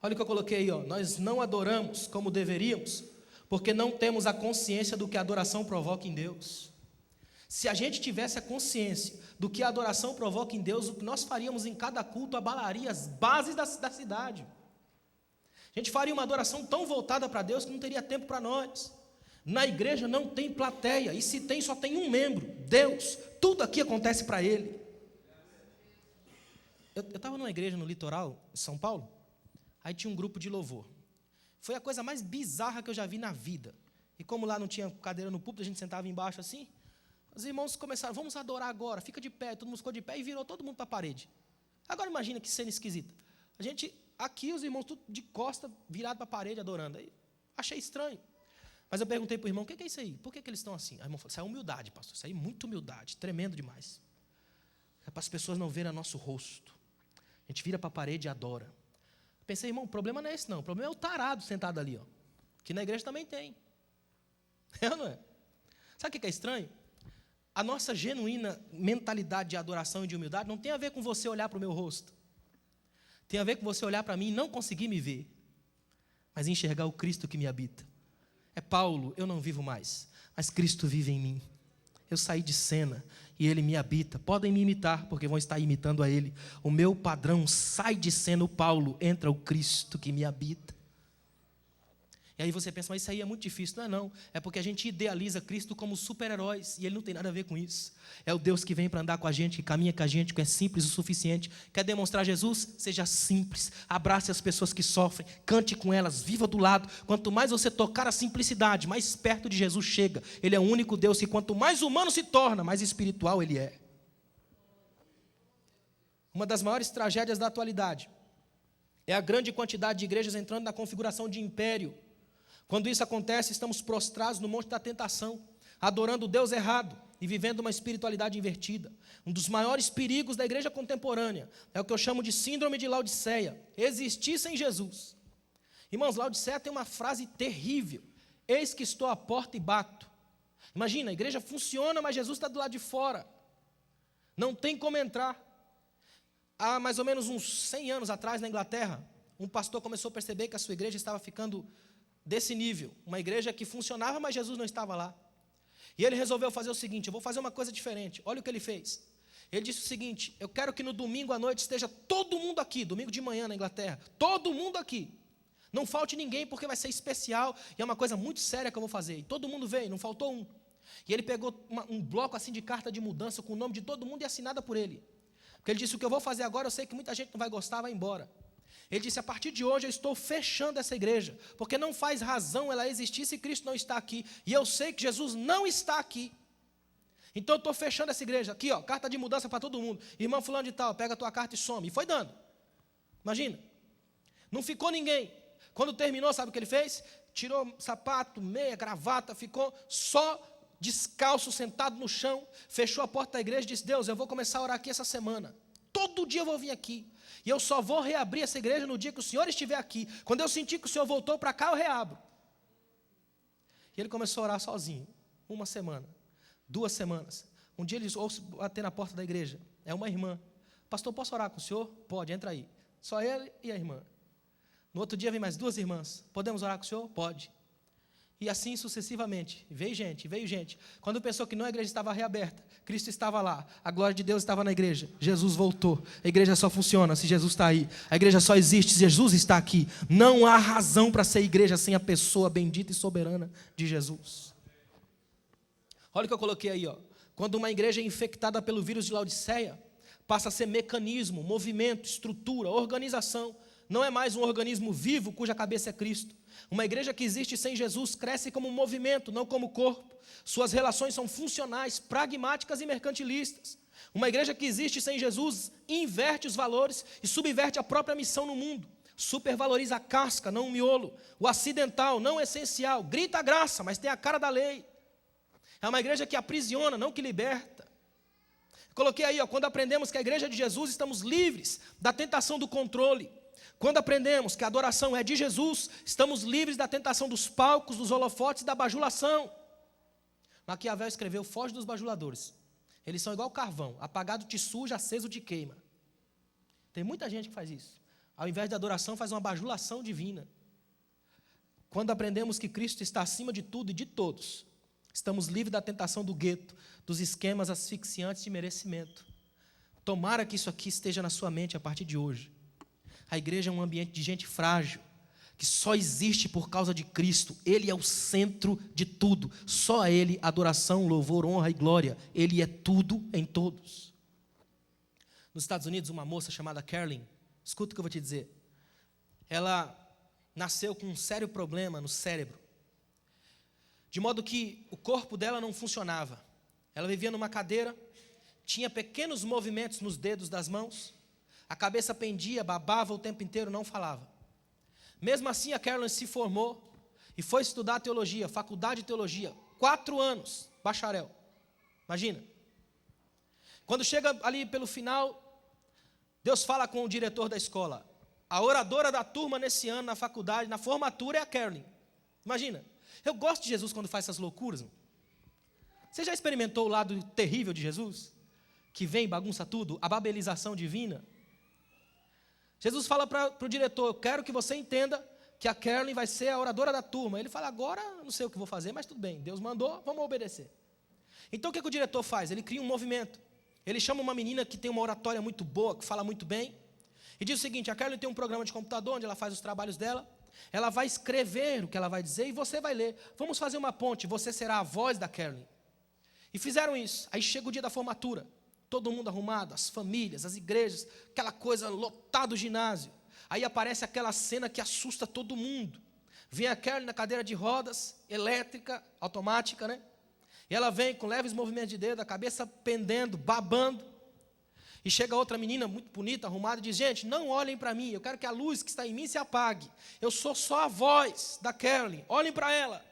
S1: Olha o que eu coloquei aí, ó. Nós não adoramos como deveríamos, porque não temos a consciência do que a adoração provoca em Deus. Se a gente tivesse a consciência do que a adoração provoca em Deus, o que nós faríamos em cada culto abalaria as bases da cidade. A gente faria uma adoração tão voltada para Deus que não teria tempo para nós. Na igreja não tem plateia, e se tem, só tem um membro, Deus. Tudo aqui acontece para Ele. Eu estava numa igreja no litoral de São Paulo, aí tinha um grupo de louvor. Foi a coisa mais bizarra que eu já vi na vida. E como lá não tinha cadeira no púlpito, a gente sentava embaixo assim. Os irmãos começaram, vamos adorar agora, fica de pé, todo mundo ficou de pé e virou todo mundo para a parede. Agora imagina que cena esquisita. A gente, aqui os irmãos tudo de costa, virado para a parede adorando. Aí, achei estranho. Mas eu perguntei para o irmão, o que é isso aí? Por que eles estão assim? Aí o irmão falou, isso é humildade, pastor, isso aí é muita humildade, tremendo demais. É para as pessoas não verem nosso rosto. A gente vira para a parede e adora. Pensei, irmão, o problema não é esse não, o problema é o tarado sentado ali, ó, que na igreja também tem. É ou não é? Sabe o que é estranho? A nossa genuína mentalidade de adoração e de humildade não tem a ver com você olhar para o meu rosto. Tem a ver com você olhar para mim e não conseguir me ver, mas enxergar o Cristo que me habita. É Paulo, eu não vivo mais, mas Cristo vive em mim. Eu saí de cena e Ele me habita. Podem me imitar, porque vão estar imitando a Ele. O meu padrão sai de cena, o Paulo, entra o Cristo que me habita. E aí você pensa, mas isso aí é muito difícil. Não é não, é porque a gente idealiza Cristo como super-heróis, e Ele não tem nada a ver com isso. É o Deus que vem para andar com a gente, que caminha com a gente, que é simples o suficiente. Quer demonstrar Jesus? Seja simples, abrace as pessoas que sofrem, cante com elas, viva do lado. Quanto mais você tocar a simplicidade, mais perto de Jesus chega. Ele é o único Deus que quanto mais humano se torna, mais espiritual Ele é. Uma das maiores tragédias da atualidade é a grande quantidade de igrejas entrando na configuração de império. Quando isso acontece, estamos prostrados no monte da tentação, adorando o Deus errado e vivendo uma espiritualidade invertida. Um dos maiores perigos da igreja contemporânea é o que eu chamo de síndrome de Laodiceia, existir sem Jesus. Irmãos, Laodiceia tem uma frase terrível, eis que estou à porta e bato. Imagina, a igreja funciona, mas Jesus está do lado de fora, não tem como entrar. Há mais ou menos uns 100 anos atrás, na Inglaterra, um pastor começou a perceber que a sua igreja estava ficando desse nível, uma igreja que funcionava, mas Jesus não estava lá. E ele resolveu fazer o seguinte, eu vou fazer uma coisa diferente. Olha o que ele fez. Ele disse o seguinte, eu quero que no domingo à noite esteja todo mundo aqui, domingo de manhã na Inglaterra, todo mundo aqui. Não falte ninguém, porque vai ser especial, e é uma coisa muito séria que eu vou fazer. E todo mundo veio, não faltou um. E ele pegou um bloco assim de carta de mudança, com o nome de todo mundo e assinada por ele. Porque ele disse, o que eu vou fazer agora, eu sei que muita gente não vai gostar, vai embora. Ele disse, a partir de hoje eu estou fechando essa igreja, porque não faz razão ela existir se Cristo não está aqui, e eu sei que Jesus não está aqui. Então eu estou fechando essa igreja, aqui ó, carta de mudança para todo mundo, irmão fulano de tal, pega a tua carta e some, e foi dando, imagina, não ficou ninguém. Quando terminou, sabe o que ele fez? Tirou sapato, meia, gravata, ficou só descalço, sentado no chão, fechou a porta da igreja e disse, Deus, eu vou começar a orar aqui essa semana, todo dia eu vou vir aqui, e eu só vou reabrir essa igreja no dia que o Senhor estiver aqui. Quando eu sentir que o Senhor voltou para cá, eu reabro. E ele começou a orar sozinho. 1 semana, 2 semanas. Um dia ele ouve bater na porta da igreja. É uma irmã. Pastor, posso orar com o senhor? Pode, entra aí. Só ele e a irmã. No outro dia vem mais 2 irmãs. Podemos orar com o senhor? Pode. E assim sucessivamente. Veio gente. Quando pensou que não, a igreja estava reaberta. Cristo estava lá. A glória de Deus estava na igreja. Jesus voltou. A igreja só funciona se Jesus está aí. A igreja só existe se Jesus está aqui. Não há razão para ser igreja sem a pessoa bendita e soberana de Jesus. Olha o que eu coloquei aí, ó. Quando uma igreja é infectada pelo vírus de Laodiceia, passa a ser mecanismo, movimento, estrutura, organização. Não é mais um organismo vivo cuja cabeça é Cristo. Uma igreja que existe sem Jesus cresce como um movimento, não como corpo. Suas relações são funcionais, pragmáticas e mercantilistas. Uma igreja que existe sem Jesus inverte os valores e subverte a própria missão no mundo. Supervaloriza a casca, não o miolo. O acidental, não o essencial. Grita a graça, mas tem a cara da lei. É uma igreja que aprisiona, não que liberta. Coloquei aí, quando aprendemos que a igreja é de Jesus, estamos livres da tentação do controle. Quando aprendemos que a adoração é de Jesus, estamos livres da tentação dos palcos, dos holofotes e da bajulação. Maquiavel escreveu: foge dos bajuladores. Eles são igual carvão, apagado te suja, aceso te queima. Tem muita gente que faz isso. Ao invés de adoração, faz uma bajulação divina. Quando aprendemos que Cristo está acima de tudo e de todos, estamos livres da tentação do gueto, dos esquemas asfixiantes de merecimento. Tomara que isso aqui esteja na sua mente a partir de hoje. A igreja é um ambiente de gente frágil, que só existe por causa de Cristo. Ele é o centro de tudo. Só a Ele, adoração, louvor, honra e glória. Ele é tudo em todos. Nos Estados Unidos, uma moça chamada Carolyn, escuta o que eu vou te dizer. Ela nasceu com um sério problema no cérebro, de modo que o corpo dela não funcionava. Ela vivia numa cadeira, tinha pequenos movimentos nos dedos das mãos, a cabeça pendia, babava o tempo inteiro, não falava. Mesmo assim, a Carolyn se formou e foi estudar teologia, faculdade de teologia, 4 anos, bacharel. Imagina. Quando chega ali pelo final, Deus fala com o diretor da escola. A oradora da turma nesse ano, na faculdade, na formatura, é a Carolyn. Imagina. Eu gosto de Jesus quando faz essas loucuras. Você já experimentou o lado terrível de Jesus? Que vem e bagunça tudo? A babelização divina? Jesus fala para o diretor: eu quero que você entenda que a Carolyn vai ser a oradora da turma. Ele fala: agora não sei o que vou fazer, mas tudo bem, Deus mandou, vamos obedecer. Então o que o diretor faz? Ele cria um movimento. Ele chama uma menina que tem uma oratória muito boa, que fala muito bem, e diz o seguinte: a Carolyn tem um programa de computador onde ela faz os trabalhos dela, ela vai escrever o que ela vai dizer e você vai ler. Vamos fazer uma ponte, você será a voz da Carolyn. E fizeram isso. Aí chega o dia da formatura, todo mundo arrumado, as famílias, as igrejas, aquela coisa lotada o ginásio. Aí aparece aquela cena que assusta todo mundo. Vem a Carolyn na cadeira de rodas, elétrica, automática, né? E ela vem com leves movimentos de dedo, a cabeça pendendo, babando. E chega outra menina muito bonita, arrumada, e diz: gente, não olhem para mim, eu quero que a luz que está em mim se apague. Eu sou só a voz da Carolyn, olhem para ela.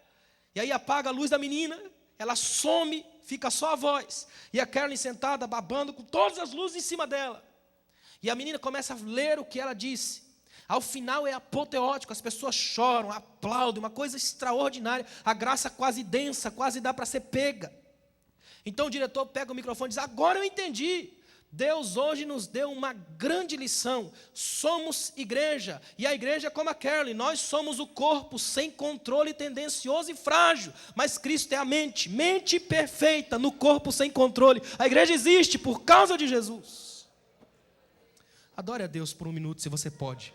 S1: E aí apaga a luz da menina, ela some, fica só a voz. E a Carolyn sentada, babando, com todas as luzes em cima dela. E a menina começa a ler o que ela disse. Ao final é apoteótico, as pessoas choram, aplaudem, uma coisa extraordinária. A graça quase densa, quase dá para ser pega. Então o diretor pega o microfone e diz: agora eu entendi. Deus hoje nos deu uma grande lição. Somos igreja, e a igreja é como a Carolyn. Nós somos o corpo sem controle, tendencioso e frágil. Mas Cristo é a mente, mente perfeita no corpo sem controle. A igreja existe por causa de Jesus. Adore a Deus por um minuto, se você pode.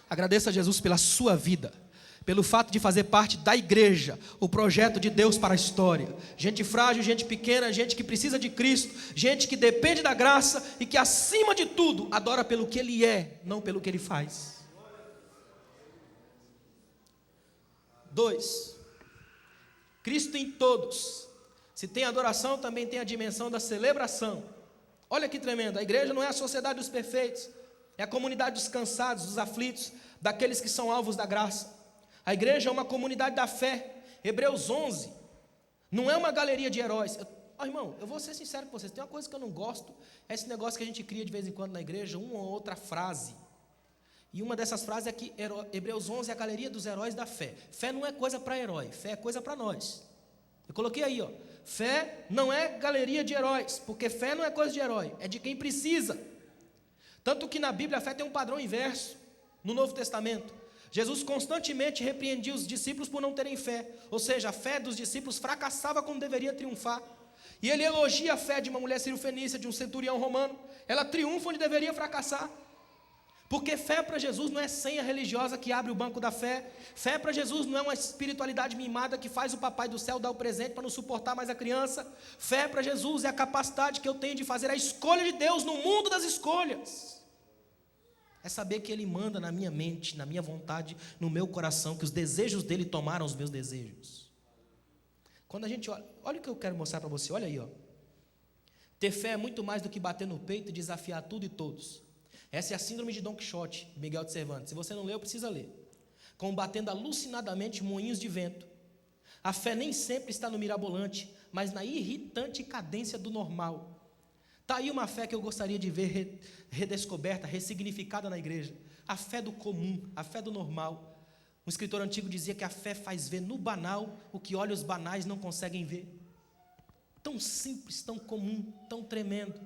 S1: Agradeça a Jesus pela sua vida, pelo fato de fazer parte da igreja, o projeto de Deus para a história. Gente frágil, gente pequena, gente que precisa de Cristo, gente que depende da graça e que, acima de tudo, adora pelo que Ele é, não pelo que Ele faz. 2. Cristo em todos. Se tem adoração, também tem a dimensão da celebração. Olha que tremendo, a igreja não é a sociedade dos perfeitos, é a comunidade dos cansados, dos aflitos, daqueles que são alvos da graça. A igreja é uma comunidade da fé. Hebreus 11 não é uma galeria de heróis. Irmão, eu vou ser sincero com vocês, tem uma coisa que eu não gosto, é esse negócio que a gente cria de vez em quando na igreja, uma ou outra frase. E uma dessas frases é que Hebreus 11 é a galeria dos heróis da fé. Fé não é coisa para herói, fé é coisa para nós. Eu coloquei aí, fé não é galeria de heróis, porque fé não é coisa de herói, é de quem precisa. Tanto que na Bíblia a fé tem um padrão inverso. No Novo Testamento, Jesus constantemente repreendia os discípulos por não terem fé. Ou seja, a fé dos discípulos fracassava quando deveria triunfar. E ele elogia a fé de uma mulher cirofenícia, de um centurião romano. Ela triunfa onde deveria fracassar. Porque fé para Jesus não é senha religiosa que abre o banco da fé. Fé para Jesus não é uma espiritualidade mimada que faz o papai do céu dar o presente para não suportar mais a criança. Fé para Jesus é a capacidade que eu tenho de fazer a escolha de Deus no mundo das escolhas. É saber que Ele manda na minha mente, na minha vontade, no meu coração, que os desejos dEle tomaram os meus desejos. Quando a gente olha o que eu quero mostrar para você, olha aí. Ter fé é muito mais do que bater no peito e desafiar tudo e todos. Essa é a síndrome de Dom Quixote, de Miguel de Cervantes. Se você não leu, precisa ler. Combatendo alucinadamente moinhos de vento. A fé nem sempre está no mirabolante, mas na irritante cadência do normal. Está aí uma fé que eu gostaria de ver redescoberta, ressignificada na igreja. A fé do comum, a fé do normal. Um escritor antigo dizia que a fé faz ver no banal o que olhos banais não conseguem ver. Tão simples, tão comum, tão tremendo.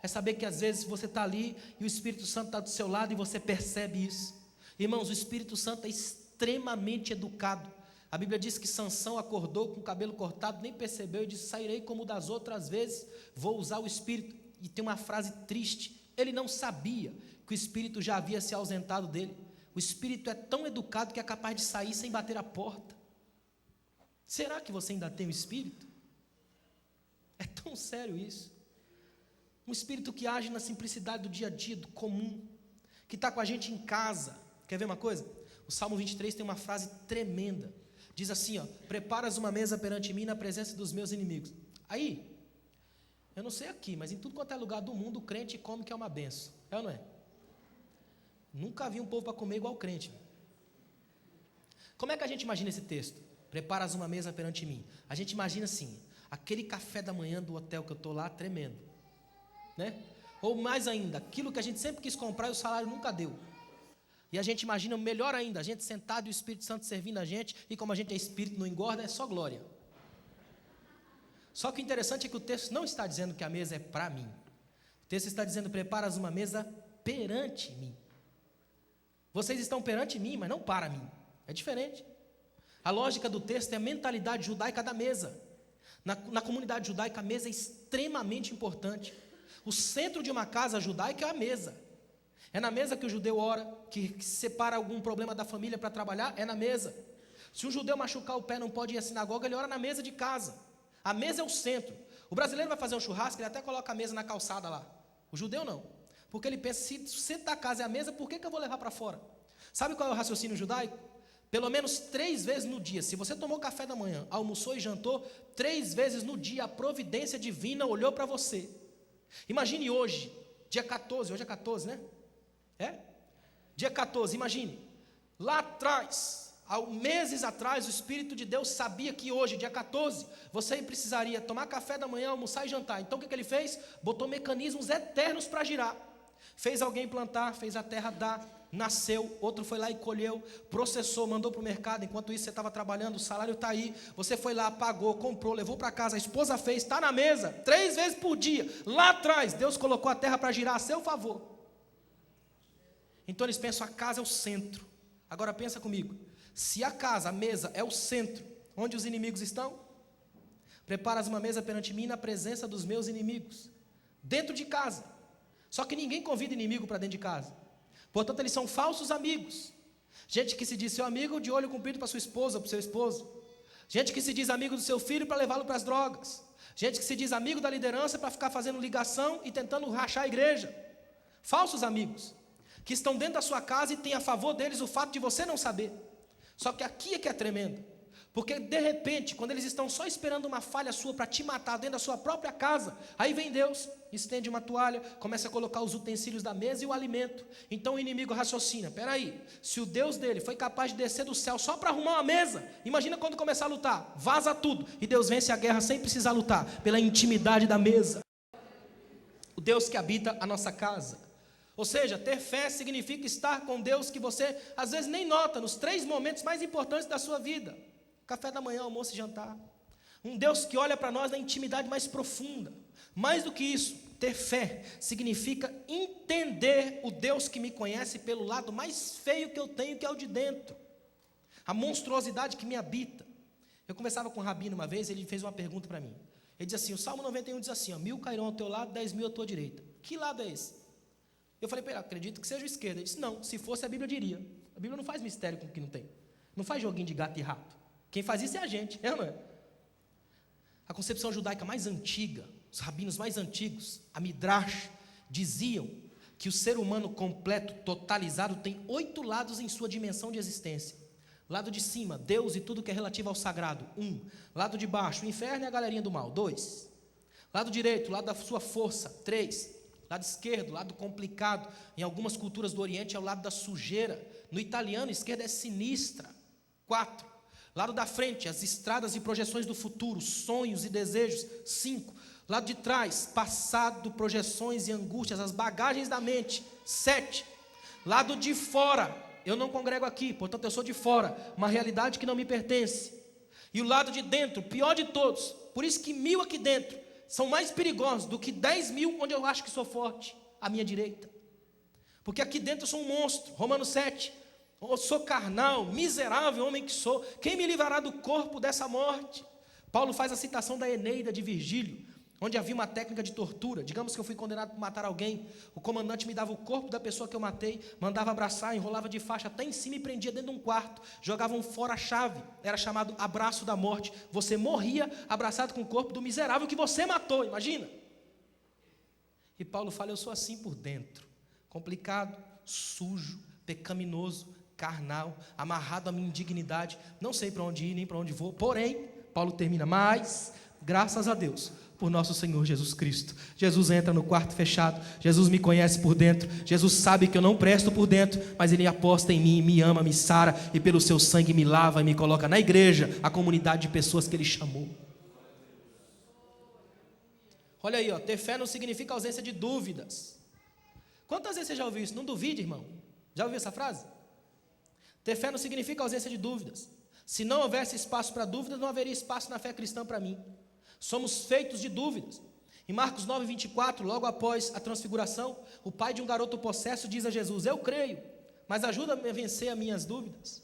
S1: É saber que às vezes você está ali e o Espírito Santo está do seu lado e você percebe isso. Irmãos, o Espírito Santo é extremamente educado. A Bíblia diz que Sansão acordou com o cabelo cortado, nem percebeu e disse: sairei como das outras vezes, vou usar o Espírito. E tem uma frase triste: ele não sabia que o Espírito já havia se ausentado dele. O Espírito é tão educado que é capaz de sair sem bater a porta. Será que você ainda tem o Espírito? É tão sério isso. Um Espírito que age na simplicidade do dia a dia, do comum, que está com a gente em casa. Quer ver uma coisa? O Salmo 23 tem uma frase tremenda. Diz assim, ó: preparas uma mesa perante mim na presença dos meus inimigos. Aí, eu não sei aqui, mas em tudo quanto é lugar do mundo, o crente come que é uma benção. É ou não é? Nunca vi um povo para comer igual crente. Como é que a gente imagina esse texto? Preparas uma mesa perante mim. A gente imagina assim, aquele café da manhã do hotel que eu estou lá, tremendo, né? Ou mais ainda, aquilo que a gente sempre quis comprar e o salário nunca deu. E a gente imagina melhor ainda, a gente sentado e o Espírito Santo servindo a gente, e como a gente é espírito, não engorda, é só glória. Só que o interessante é que o texto não está dizendo que a mesa é para mim. O texto está dizendo: preparas uma mesa perante mim. Vocês estão perante mim, mas não para mim. É diferente. A lógica do texto é a mentalidade judaica da mesa. Na comunidade judaica, a mesa é extremamente importante. O centro de uma casa judaica é a mesa. É na mesa que o judeu ora, que separa algum problema da família para trabalhar, é na mesa. Se um judeu machucar o pé, não pode ir à sinagoga, ele ora na mesa de casa. A mesa é o centro. O brasileiro vai fazer um churrasco, ele até coloca a mesa na calçada lá. O judeu não. Porque ele pensa: se o centro da casa é a mesa, por que eu vou levar para fora? Sabe qual é o raciocínio judaico? Pelo menos 3 vezes no dia. Se você tomou café da manhã, almoçou e jantou, 3 vezes no dia a providência divina olhou para você. Imagine hoje, dia 14, hoje é 14, né? É? Dia 14, imagine. Lá atrás, há meses atrás, o Espírito de Deus sabia que hoje, dia 14, você precisaria tomar café da manhã, almoçar e jantar. Então o que ele fez? Botou mecanismos eternos para girar. Fez alguém plantar, fez a terra dar, nasceu, outro foi lá e colheu, processou, mandou para o mercado. Enquanto isso você estava trabalhando, o salário está aí, você foi lá, pagou, comprou, levou para casa, a esposa fez, está na mesa, 3 vezes por dia. Lá atrás, Deus colocou a terra para girar a seu favor. Então eles pensam: a casa é o centro. Agora pensa comigo, se a casa, a mesa é o centro, onde os inimigos estão? Preparas uma mesa perante mim na presença dos meus inimigos, dentro de casa. Só que ninguém convida inimigo para dentro de casa. Portanto, eles são falsos amigos. Gente que se diz seu amigo de olho comprido para sua esposa ou para o seu esposo. Gente que se diz amigo do seu filho para levá-lo para as drogas. Gente que se diz amigo da liderança para ficar fazendo ligação e tentando rachar a igreja. Falsos amigos, que estão dentro da sua casa e tem a favor deles o fato de você não saber. Só que aqui é que é tremendo. Porque de repente, quando eles estão só esperando uma falha sua para te matar dentro da sua própria casa, aí vem Deus, estende uma toalha, começa a colocar os utensílios da mesa e o alimento. Então o inimigo raciocina: peraí, se o Deus dele foi capaz de descer do céu só para arrumar uma mesa, imagina quando começar a lutar, vaza tudo, e Deus vence a guerra sem precisar lutar, pela intimidade da mesa. O Deus que habita a nossa casa. Ou seja, ter fé significa estar com Deus que você às vezes nem nota, nos 3 momentos mais importantes da sua vida: café da manhã, almoço e jantar. Um Deus que olha para nós na intimidade mais profunda. Mais do que isso, ter fé significa entender o Deus que me conhece pelo lado mais feio que eu tenho, que é o de dentro. A monstruosidade que me habita. Eu conversava com o Rabino uma vez, ele fez uma pergunta para mim. Ele diz assim: o Salmo 91 diz assim, 1000 cairão ao teu lado, 10.000 à tua direita. Que lado é esse? Eu falei para ele: acredito que seja o esquerdo. Ele disse: não, se fosse a Bíblia diria. A Bíblia não faz mistério com o que não tem. Não faz joguinho de gato e rato. Quem faz isso é a gente, é ou não é? A concepção judaica mais antiga, os rabinos mais antigos, a Midrash, diziam que o ser humano completo, totalizado, tem 8 lados em sua dimensão de existência. Lado de cima, Deus e tudo que é relativo ao sagrado, 1. Lado de baixo, o inferno e a galerinha do mal, 2. Lado direito, lado da sua força, 3. Lado esquerdo, lado complicado. Em algumas culturas do Oriente é o lado da sujeira. No italiano, a esquerda é sinistra, 4. Lado da frente, as estradas e projeções do futuro, sonhos e desejos, 5. Lado de trás, passado, projeções e angústias, as bagagens da mente. 7. Lado de fora, eu não congrego aqui, portanto eu sou de fora, uma realidade que não me pertence. E o lado de dentro, pior de todos, por isso que 1000 aqui dentro são mais perigosos do que 10.000 onde eu acho que sou forte, à minha direita. Porque aqui dentro eu sou um monstro. Romanos 7. Eu sou carnal, miserável homem que sou. Quem me livrará do corpo dessa morte? Paulo faz a citação da Eneida de Virgílio, onde havia uma técnica de tortura. Digamos que eu fui condenado por matar alguém. O comandante me dava o corpo da pessoa que eu matei, mandava abraçar, enrolava de faixa até em cima e prendia dentro de um quarto. Jogavam fora a chave. Era chamado abraço da morte. Você morria abraçado com o corpo do miserável que você matou, imagina. E Paulo fala, eu sou assim por dentro. Complicado, sujo, pecaminoso, carnal, amarrado à minha indignidade, não sei para onde ir, nem para onde vou, porém, Paulo termina, mas, graças a Deus, por nosso Senhor Jesus Cristo. Jesus entra no quarto fechado, Jesus me conhece por dentro, Jesus sabe que eu não presto por dentro, mas Ele aposta em mim, me ama, me sara, e pelo seu sangue me lava e me coloca na igreja, a comunidade de pessoas que Ele chamou. Olha aí, ter fé não significa ausência de dúvidas. Quantas vezes você já ouviu isso? Não duvide, irmão. Já ouviu essa frase? Ter fé não significa ausência de dúvidas. Se não houvesse espaço para dúvidas, não haveria espaço na fé cristã para mim. Somos feitos de dúvidas. Em Marcos 9, 24, logo após a transfiguração, o pai de um garoto possesso diz a Jesus, eu creio, mas ajuda-me a vencer as minhas dúvidas.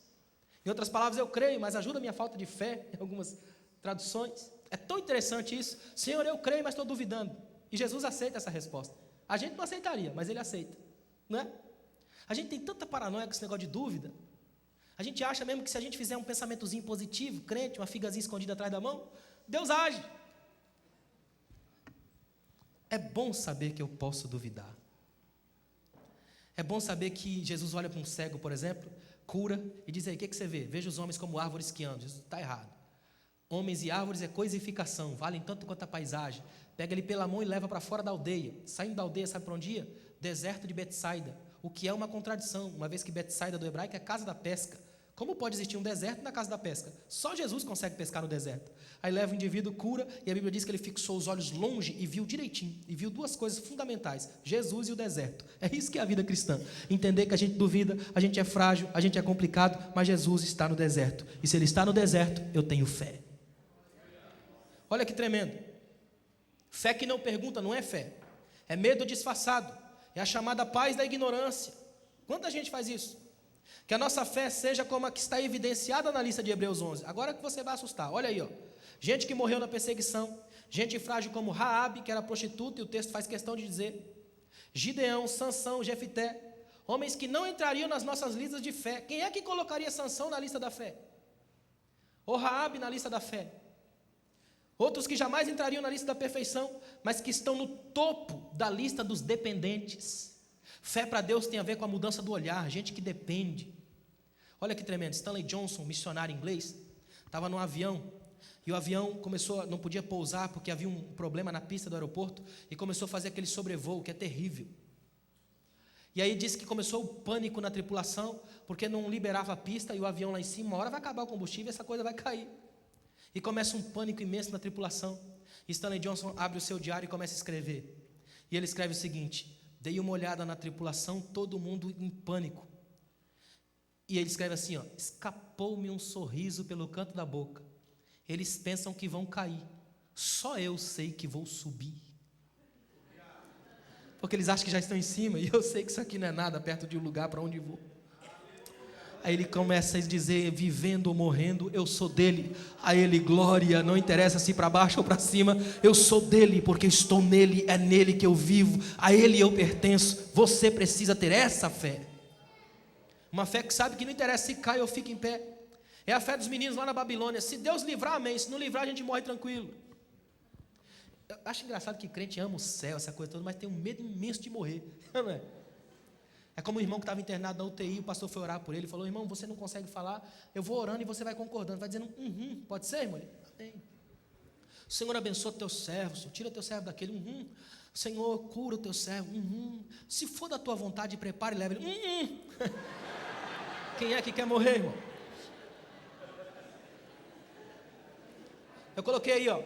S1: Em outras palavras, eu creio, mas ajuda a minha falta de fé, em algumas traduções. É tão interessante isso. Senhor, eu creio, mas estou duvidando. E Jesus aceita essa resposta. A gente não aceitaria, mas Ele aceita, não é? A gente tem tanta paranoia com esse negócio de dúvida. A gente acha mesmo que se a gente fizer um pensamentozinho positivo, crente, uma figazinha escondida atrás da mão, Deus age. É bom saber que eu posso duvidar. É bom saber que Jesus olha para um cego, por exemplo, cura e diz aí, o que você vê? Veja os homens como árvores que andam. Jesus, está errado. Homens e árvores é coisificação, valem tanto quanto a paisagem. Pega ele pela mão e leva para fora da aldeia. Saindo da aldeia, sabe para onde ia? Deserto de Betsaida. O que é uma contradição, uma vez que Betsaida do hebraico é casa da pesca. Como pode existir um deserto na casa da pesca? Só Jesus consegue pescar no deserto. Aí leva o indivíduo, cura, e a Bíblia diz que ele fixou os olhos longe e viu direitinho. E viu duas coisas fundamentais, Jesus e o deserto. É isso que é a vida cristã. Entender que a gente duvida, a gente é frágil, a gente é complicado, mas Jesus está no deserto. E se Ele está no deserto, eu tenho fé. Olha que tremendo. Fé que não pergunta não é fé. É medo disfarçado. É a chamada paz da ignorância. Quanta gente faz isso? Que a nossa fé seja como a que está evidenciada na lista de Hebreus 11. Agora que você vai assustar. Olha aí, gente que morreu na perseguição. Gente frágil como Raabe, que era prostituta, e o texto faz questão de dizer. Gideão, Sansão, Jefité. Homens que não entrariam nas nossas listas de fé. Quem é que colocaria Sansão na lista da fé? Ou Raabe na lista da fé? Outros que jamais entrariam na lista da perfeição, mas que estão no topo da lista dos dependentes. Fé para Deus tem a ver com a mudança do olhar, gente que depende. Olha que tremendo, Stanley Johnson, missionário inglês, estava num avião, e o avião não podia pousar porque havia um problema na pista do aeroporto, e começou a fazer aquele sobrevoo, que é terrível. E aí disse que começou o pânico na tripulação, porque não liberava a pista, e o avião lá em cima, uma hora vai acabar o combustível e essa coisa vai cair. E começa um pânico imenso na tripulação. E Stanley Johnson abre o seu diário e começa a escrever. E ele escreve o seguinte: dei uma olhada na tripulação, todo mundo em pânico. E ele escreve assim, escapou-me um sorriso pelo canto da boca. Eles pensam que vão cair. Só eu sei que vou subir. Porque eles acham que já estão em cima. E eu sei que isso aqui não é nada perto de um lugar para onde vou. Aí ele começa a dizer, vivendo ou morrendo, eu sou dele. A ele glória, não interessa se para baixo ou para cima, eu sou dele, porque estou nele, é nele que eu vivo, a ele eu pertenço. Você precisa ter essa fé. Uma fé que sabe que não interessa se cai ou fica em pé. É a fé dos meninos lá na Babilônia. Se Deus livrar, amém. Se não livrar, a gente morre tranquilo. Eu acho engraçado que crente ama o céu, essa coisa toda, mas tem um medo imenso de morrer, não é? É como o irmão que estava internado na UTI, o pastor foi orar por ele, falou, irmão, você não consegue falar, eu vou orando e você vai concordando, vai dizendo, pode ser, irmão? Amém. O Senhor abençoa o teu servo, Senhor, tira teu servo daquele, Senhor, cura o teu servo, se for da tua vontade, prepare e leve ele, Quem é que quer morrer, irmão? Eu coloquei aí,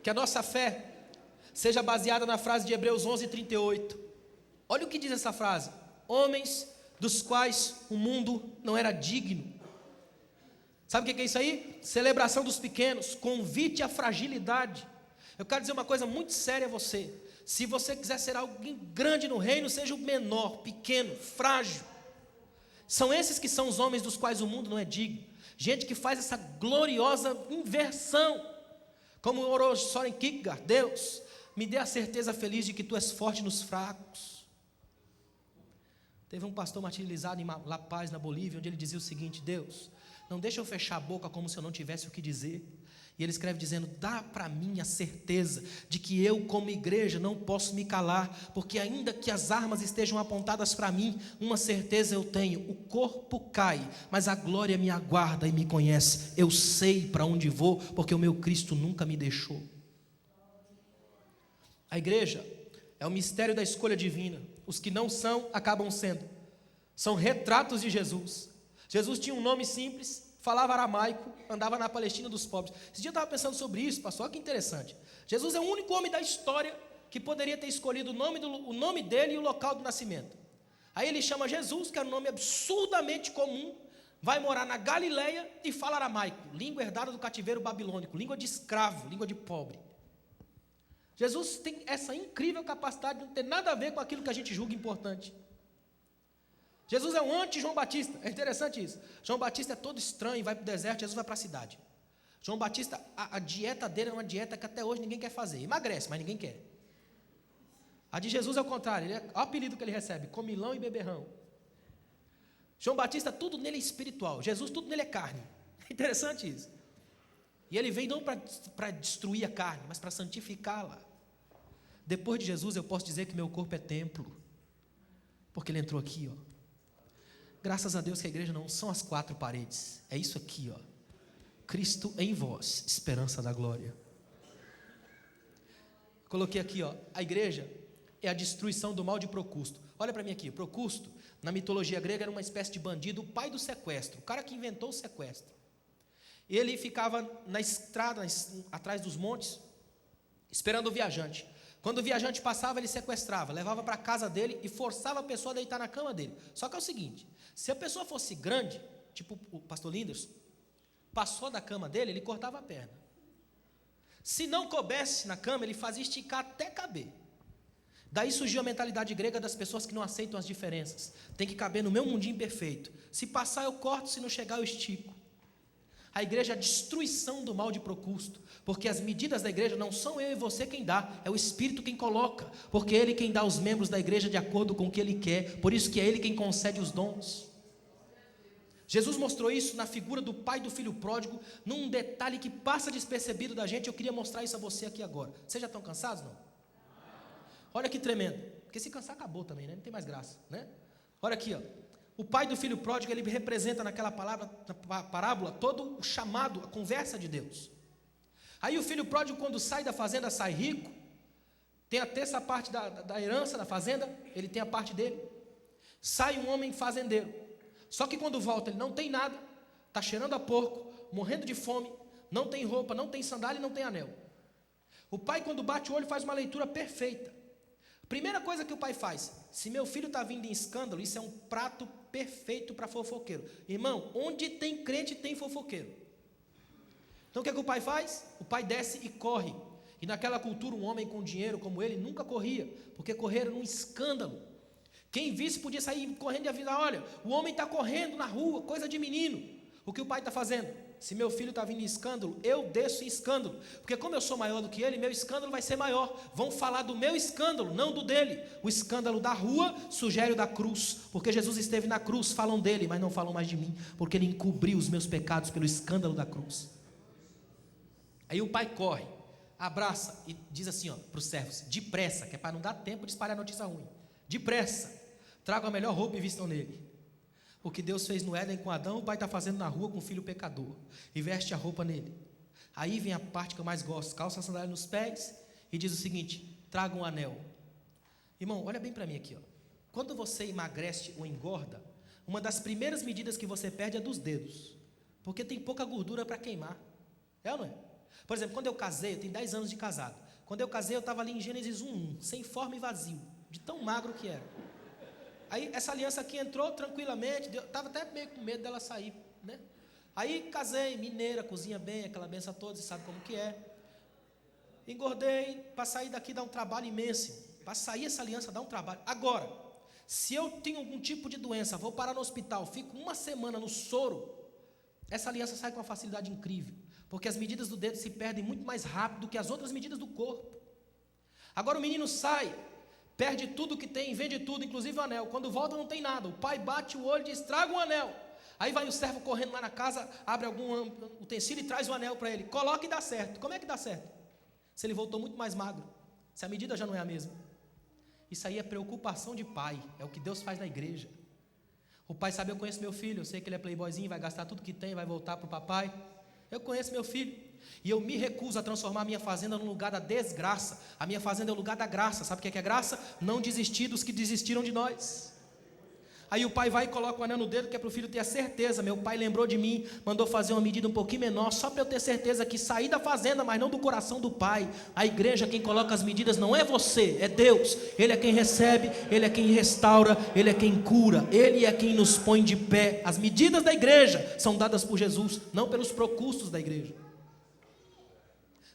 S1: que a nossa fé seja baseada na frase de Hebreus 11:38. Olha o que diz essa frase: homens dos quais o mundo não era digno. Sabe o que é isso aí? Celebração dos pequenos, convite à fragilidade. Eu quero dizer uma coisa muito séria a você: se você quiser ser alguém grande no reino, seja o menor, pequeno, frágil. São esses que são os homens dos quais o mundo não é digno. Gente que faz essa gloriosa inversão, como orou Soren Kierkegaard: Deus, me dê a certeza feliz de que tu és forte nos fracos. Teve um pastor martirizado em La Paz, na Bolívia, onde ele dizia o seguinte: Deus, não deixa eu fechar a boca como se eu não tivesse o que dizer. E ele escreve dizendo: dá para mim a certeza de que eu, como igreja, não posso me calar, porque ainda que as armas estejam apontadas para mim, uma certeza eu tenho: o corpo cai, mas a glória me aguarda e me conhece. Eu sei para onde vou, porque o meu Cristo nunca me deixou. A igreja é o mistério da escolha divina. Os que não são, acabam sendo. São retratos de Jesus. Jesus tinha um nome simples, falava aramaico, andava na Palestina dos pobres. Esse dia eu estava pensando sobre isso, pastor, olha que interessante. Jesus é o único homem da história que poderia ter escolhido o nome dele e o local do nascimento. Aí ele chama Jesus, que era um nome absurdamente comum, vai morar na Galileia e fala aramaico, língua herdada do cativeiro babilônico, língua de escravo, língua de pobre. Jesus tem essa incrível capacidade de não ter nada a ver com aquilo que a gente julga importante. Jesus é um anti-João Batista, é interessante isso. João Batista é todo estranho, vai para o deserto, Jesus vai para a cidade. João Batista, a dieta dele é uma dieta que até hoje ninguém quer fazer, emagrece, mas ninguém quer. A de Jesus é o contrário, olha o apelido que ele recebe: comilão e beberrão. João Batista, tudo nele é espiritual, Jesus, tudo nele é carne. É interessante isso. E ele vem não para destruir a carne, mas para santificá-la. Depois de Jesus eu posso dizer que meu corpo é templo, porque ele entrou aqui, ó. Graças a Deus que a igreja não são as 4 paredes, é isso aqui, ó. Cristo em vós, esperança da glória. Coloquei aqui, ó, a igreja é a destruição do mal de Procusto. Olha para mim aqui, Procusto, na mitologia grega, era uma espécie de bandido, o pai do sequestro, o cara que inventou o sequestro. Ele ficava na estrada, atrás dos montes, esperando o viajante. Quando o viajante passava, ele sequestrava, levava para a casa dele e forçava a pessoa a deitar na cama dele. Só que é o seguinte: se a pessoa fosse grande, tipo o pastor Linderson, passou da cama dele, ele cortava a perna. Se não coubesse na cama, ele fazia esticar até caber. Daí surgiu a mentalidade grega das pessoas que não aceitam as diferenças. Tem que caber no meu mundinho perfeito. Se passar, eu corto, se não chegar, eu estico. A igreja é a destruição do mal de Procusto, porque as medidas da igreja não são eu e você quem dá, é o Espírito quem coloca, porque é Ele quem dá aos membros da igreja de acordo com o que Ele quer, por isso que é Ele quem concede os dons. Jesus mostrou isso na figura do pai do filho pródigo, num detalhe que passa despercebido da gente. Eu queria mostrar isso a você aqui agora. Vocês já estão cansados, não? Olha que tremendo, porque se cansar acabou também, né? Não tem mais graça, né? Olha aqui, ó. O pai do filho pródigo, ele representa naquela parábola todo o chamado, a conversa de Deus. Aí o filho pródigo, quando sai da fazenda, sai rico, tem a terça parte da herança da fazenda, ele tem a parte dele. Sai um homem fazendeiro, só que quando volta ele não tem nada, está cheirando a porco, morrendo de fome, não tem roupa, não tem sandália e não tem anel. O pai, quando bate o olho, faz uma leitura perfeita. Primeira coisa que o pai faz: se meu filho está vindo em escândalo, isso é um prato perfeito para fofoqueiro. Irmão, onde tem crente tem fofoqueiro. Então o que é que o pai faz? O pai desce e corre. E naquela cultura, um homem com dinheiro como ele nunca corria, porque correr era um escândalo. Quem visse podia sair correndo e avisar: olha, o homem está correndo na rua, coisa de menino. O que o pai está fazendo? Se meu filho está vindo em escândalo, eu desço em escândalo, porque como eu sou maior do que ele, meu escândalo vai ser maior. Vão falar do meu escândalo, não do dele. O escândalo da rua sugere o da cruz, porque Jesus esteve na cruz. Falam dele, mas não falam mais de mim, porque ele encobriu os meus pecados pelo escândalo da cruz. Aí o pai corre, abraça e diz assim, para os servos: depressa, que é para não dar tempo de espalhar notícia ruim. Depressa, tragam a melhor roupa e vistam nele. O que Deus fez no Éden com Adão, o pai está fazendo na rua com o filho pecador, e veste a roupa nele. Aí vem a parte que eu mais gosto: calça a sandália nos pés e diz o seguinte: traga um anel. Irmão, olha bem para mim aqui, ó. Quando você emagrece ou engorda, uma das primeiras medidas que você perde é dos dedos, porque tem pouca gordura para queimar. É ou não é? Por exemplo, quando eu casei, eu tenho 10 anos de casado. Quando eu casei, eu estava ali em Gênesis 1:1, sem forma e vazio, de tão magro que era. Aí essa aliança aqui entrou tranquilamente, eu estava até meio com medo dela sair, né? Aí casei, mineira, cozinha bem, aquela benção toda, você sabe como que é. Engordei, para sair daqui dá um trabalho imenso, para sair essa aliança dá um trabalho. Agora, se eu tenho algum tipo de doença, vou parar no hospital, fico uma semana no soro, essa aliança sai com uma facilidade incrível, porque as medidas do dedo se perdem muito mais rápido do que as outras medidas do corpo. Agora o menino sai, perde tudo que tem, vende tudo, inclusive o anel. Quando volta não tem nada. O pai bate o olho e diz, traga um anel. Aí vai o servo correndo lá na casa, abre algum utensílio e traz o anel para ele. Coloca e dá certo. Como é que dá certo? Se ele voltou muito mais magro, se a medida já não é a mesma. Isso aí é preocupação de pai, é o que Deus faz na igreja. O pai sabe, eu conheço meu filho, eu sei que ele é playboyzinho, vai gastar tudo que tem, vai voltar para o papai. Eu conheço meu filho. E eu me recuso a transformar a minha fazenda num lugar da desgraça. A minha fazenda é o lugar da graça. Sabe o que é graça? Não desistir dos que desistiram de nós. Aí o pai vai e coloca o anel no dedo, que é para o filho ter a certeza. Meu pai lembrou de mim, mandou fazer uma medida um pouquinho menor, só para eu ter certeza que saí da fazenda, mas não do coração do pai. A igreja, quem coloca as medidas não é você, é Deus. Ele é quem recebe, Ele é quem restaura, Ele é quem cura, Ele é quem nos põe de pé. As medidas da igreja são dadas por Jesus, não pelos procustos da igreja.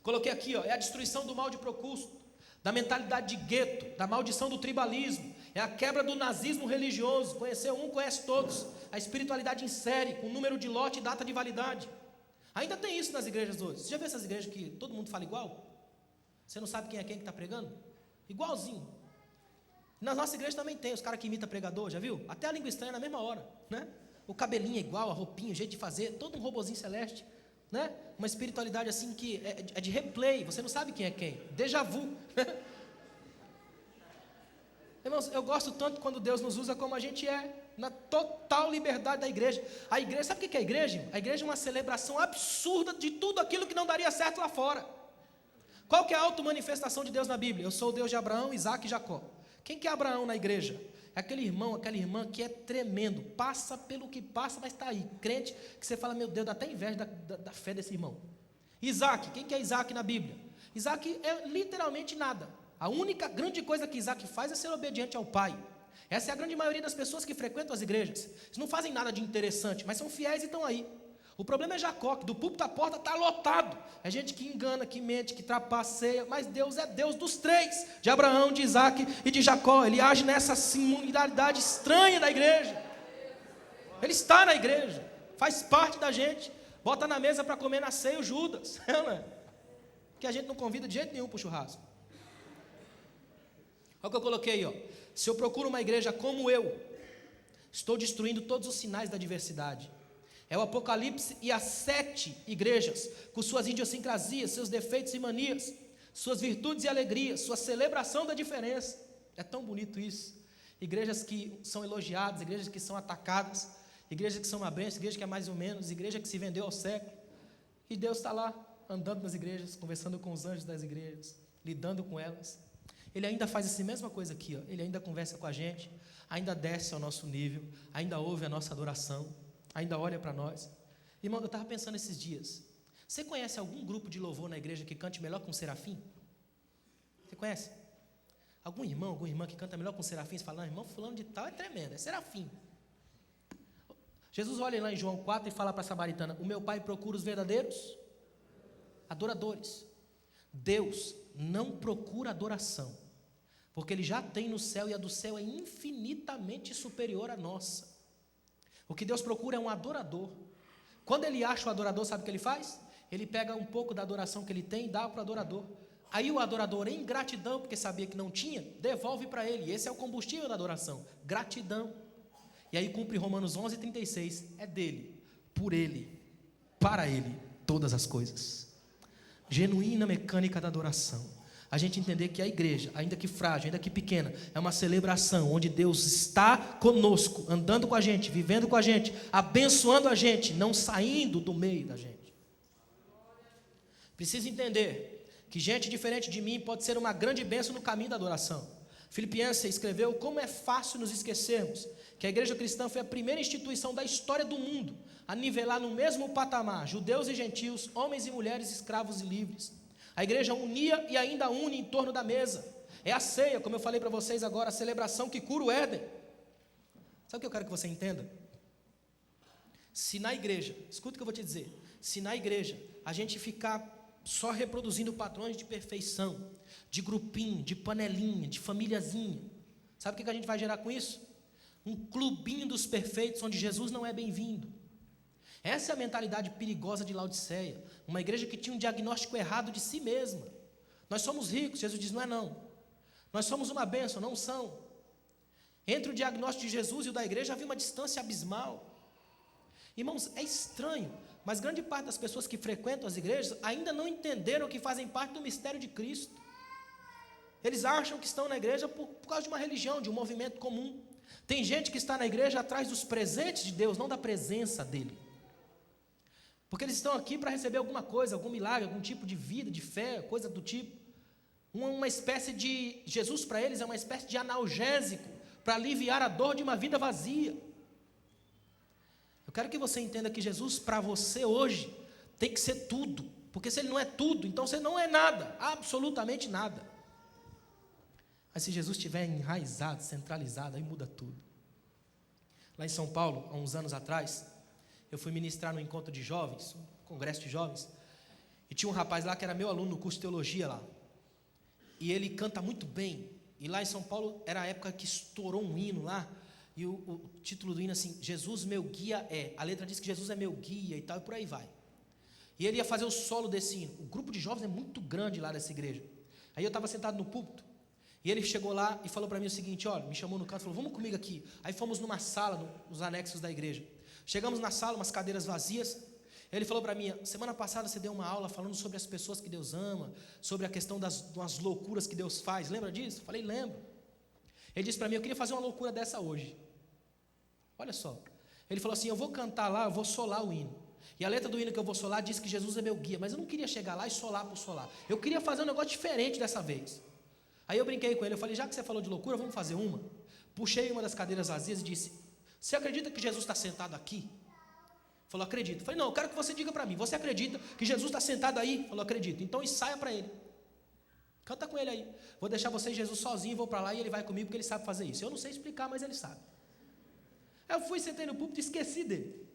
S1: Coloquei aqui, é a destruição do mal de procusto, da mentalidade de gueto, da maldição do tribalismo, é a quebra do nazismo religioso. Conheceu um, conhece todos. A espiritualidade em série, com número de lote e data de validade. Ainda tem isso nas igrejas hoje. Você já viu essas igrejas que todo mundo fala igual? Você não sabe quem é quem que está pregando? Igualzinho. Nas nossas igrejas também tem os caras que imitam pregador, já viu? Até a língua estranha na mesma hora, né? O cabelinho é igual, a roupinha, o jeito de fazer, todo um robozinho celeste, né? Uma espiritualidade assim que é de replay, você não sabe quem é quem, déjà vu. Irmãos, eu gosto tanto quando Deus nos usa como a gente é, na total liberdade da igreja. A igreja, sabe o que é a igreja? A igreja é uma celebração absurda de tudo aquilo que não daria certo lá fora. Qual que é a auto-manifestação de Deus na Bíblia? Eu sou o Deus de Abraão, Isaac e Jacó. Quem que é Abraão na igreja? É aquele irmão, aquela irmã que é tremendo, passa pelo que passa, mas está aí, crente, que você fala, meu Deus, dá até inveja da fé desse irmão. Isaac, quem que é Isaac na Bíblia? Isaac é literalmente nada. A única grande coisa que Isaac faz é ser obediente ao pai. Essa é a grande maioria das pessoas que frequentam as igrejas. Eles não fazem nada de interessante, mas são fiéis e estão aí. O problema é Jacó, que do púlpito à porta está lotado. É gente que engana, que mente, que trapaceia, mas Deus é Deus dos três, de Abraão, de Isaac e de Jacó. Ele age nessa similaridade estranha da igreja. Ele está na igreja, faz parte da gente, bota na mesa para comer na ceia o Judas, que a gente não convida de jeito nenhum para o churrasco. Olha o que eu coloquei aí, se eu procuro uma igreja como eu, estou destruindo todos os sinais da diversidade. É o Apocalipse e as 7 igrejas, com suas idiosincrasias, seus defeitos e manias, suas virtudes e alegrias, sua celebração da diferença. É tão bonito isso. Igrejas que são elogiadas, igrejas que são atacadas, igrejas que são uma bênção, igreja que é mais ou menos, igreja que se vendeu ao século. E Deus está lá, andando nas igrejas, conversando com os anjos das igrejas, lidando com elas. Ele ainda faz essa mesma coisa aqui, Ele ainda conversa com a gente, ainda desce ao nosso nível, ainda ouve a nossa adoração, ainda olha para nós. Irmão, eu estava pensando esses dias, você conhece algum grupo de louvor na igreja que cante melhor que um serafim? Você conhece? Algum irmão, alguma irmã que canta melhor com um serafim? Você fala, não, irmão fulano de tal é tremendo, é serafim. Jesus olha lá em João 4 e fala para a samaritana, o meu pai procura os verdadeiros adoradores. Deus não procura adoração, porque Ele já tem no céu e a do céu é infinitamente superior à nossa. O que Deus procura é um adorador. Quando Ele acha o adorador, sabe o que Ele faz? Ele pega um pouco da adoração que Ele tem e dá para o adorador. Aí o adorador, em gratidão, porque sabia que não tinha, devolve para Ele. Esse é o combustível da adoração, gratidão. E aí cumpre Romanos 11:36, é dele, por Ele, para Ele, todas as coisas. Genuína mecânica da adoração. A gente entender que a igreja, ainda que frágil, ainda que pequena, é uma celebração onde Deus está conosco, andando com a gente, vivendo com a gente, abençoando a gente, não saindo do meio da gente. Preciso entender que gente diferente de mim pode ser uma grande bênção no caminho da adoração. Filipenses escreveu como é fácil nos esquecermos que a igreja cristã foi a primeira instituição da história do mundo a nivelar no mesmo patamar judeus e gentios, homens e mulheres, escravos e livres. A igreja unia e ainda une em torno da mesa. É a ceia, como eu falei para vocês agora, a celebração que cura o Éden. Sabe o que eu quero que você entenda? Se na igreja, escuta o que eu vou te dizer, se na igreja a gente ficar só reproduzindo padrões de perfeição, de grupinho, de panelinha, de famíliazinha, sabe o que a gente vai gerar com isso? Um clubinho dos perfeitos, onde Jesus não é bem-vindo. Essa é a mentalidade perigosa de Laodiceia, uma igreja que tinha um diagnóstico errado de si mesma. Nós somos ricos, Jesus diz, não é não. Nós somos uma bênção, não são. Entre o diagnóstico de Jesus e o da igreja havia uma distância abismal. Irmãos, é estranho, mas grande parte das pessoas que frequentam as igrejas ainda não entenderam que fazem parte do mistério de Cristo. Eles acham que estão na igreja por causa de uma religião, de um movimento comum. Tem gente que está na igreja atrás dos presentes de Deus, não da presença dele. Porque eles estão aqui para receber alguma coisa, algum milagre, algum tipo de vida, de fé, coisa do tipo. Uma espécie de... Jesus para eles é uma espécie de analgésico para aliviar a dor de uma vida vazia. Eu quero que você entenda que Jesus para você hoje tem que ser tudo. Porque se ele não é tudo, então você não é nada, absolutamente nada. Mas se Jesus estiver enraizado, centralizado, aí muda tudo. Lá em São Paulo, há uns anos atrás, eu fui ministrar no encontro de jovens, um congresso de jovens, e tinha um rapaz lá que era meu aluno no curso de teologia lá. E ele canta muito bem. E lá em São Paulo era a época que estourou um hino lá, e o título do hino assim, Jesus meu guia é. A letra diz que Jesus é meu guia e tal, e por aí vai. E ele ia fazer o solo desse hino. O grupo de jovens é muito grande lá dessa igreja. Aí eu estava sentado no púlpito, e ele chegou lá e falou para mim o seguinte, olha, me chamou no canto, falou, vamos comigo aqui. Aí fomos numa sala, nos anexos da igreja. Chegamos na sala, umas cadeiras vazias. Ele falou para mim, semana passada você deu uma aula falando sobre as pessoas que Deus ama, sobre a questão das loucuras que Deus faz, lembra disso? Eu falei, lembro. Ele disse para mim, eu queria fazer uma loucura dessa hoje. Olha só, ele falou assim, eu vou cantar lá, eu vou solar o hino. E a letra do hino que eu vou solar diz que Jesus é meu guia, mas eu não queria chegar lá e solar por solar. Eu queria fazer um negócio diferente dessa vez. Aí eu brinquei com ele, eu falei, já que você falou de loucura, vamos fazer uma. Puxei uma das cadeiras vazias e disse, você acredita que Jesus está sentado aqui? Falou, acredito. Eu falei, não, eu quero que você diga para mim, você acredita que Jesus está sentado aí? Falou, acredito. Então ensaia para ele. Canta com ele aí. Vou deixar você e Jesus sozinho, vou para lá e ele vai comigo porque ele sabe fazer isso. Eu não sei explicar, mas ele sabe. Aí eu fui, sentei no púlpito e esqueci dele.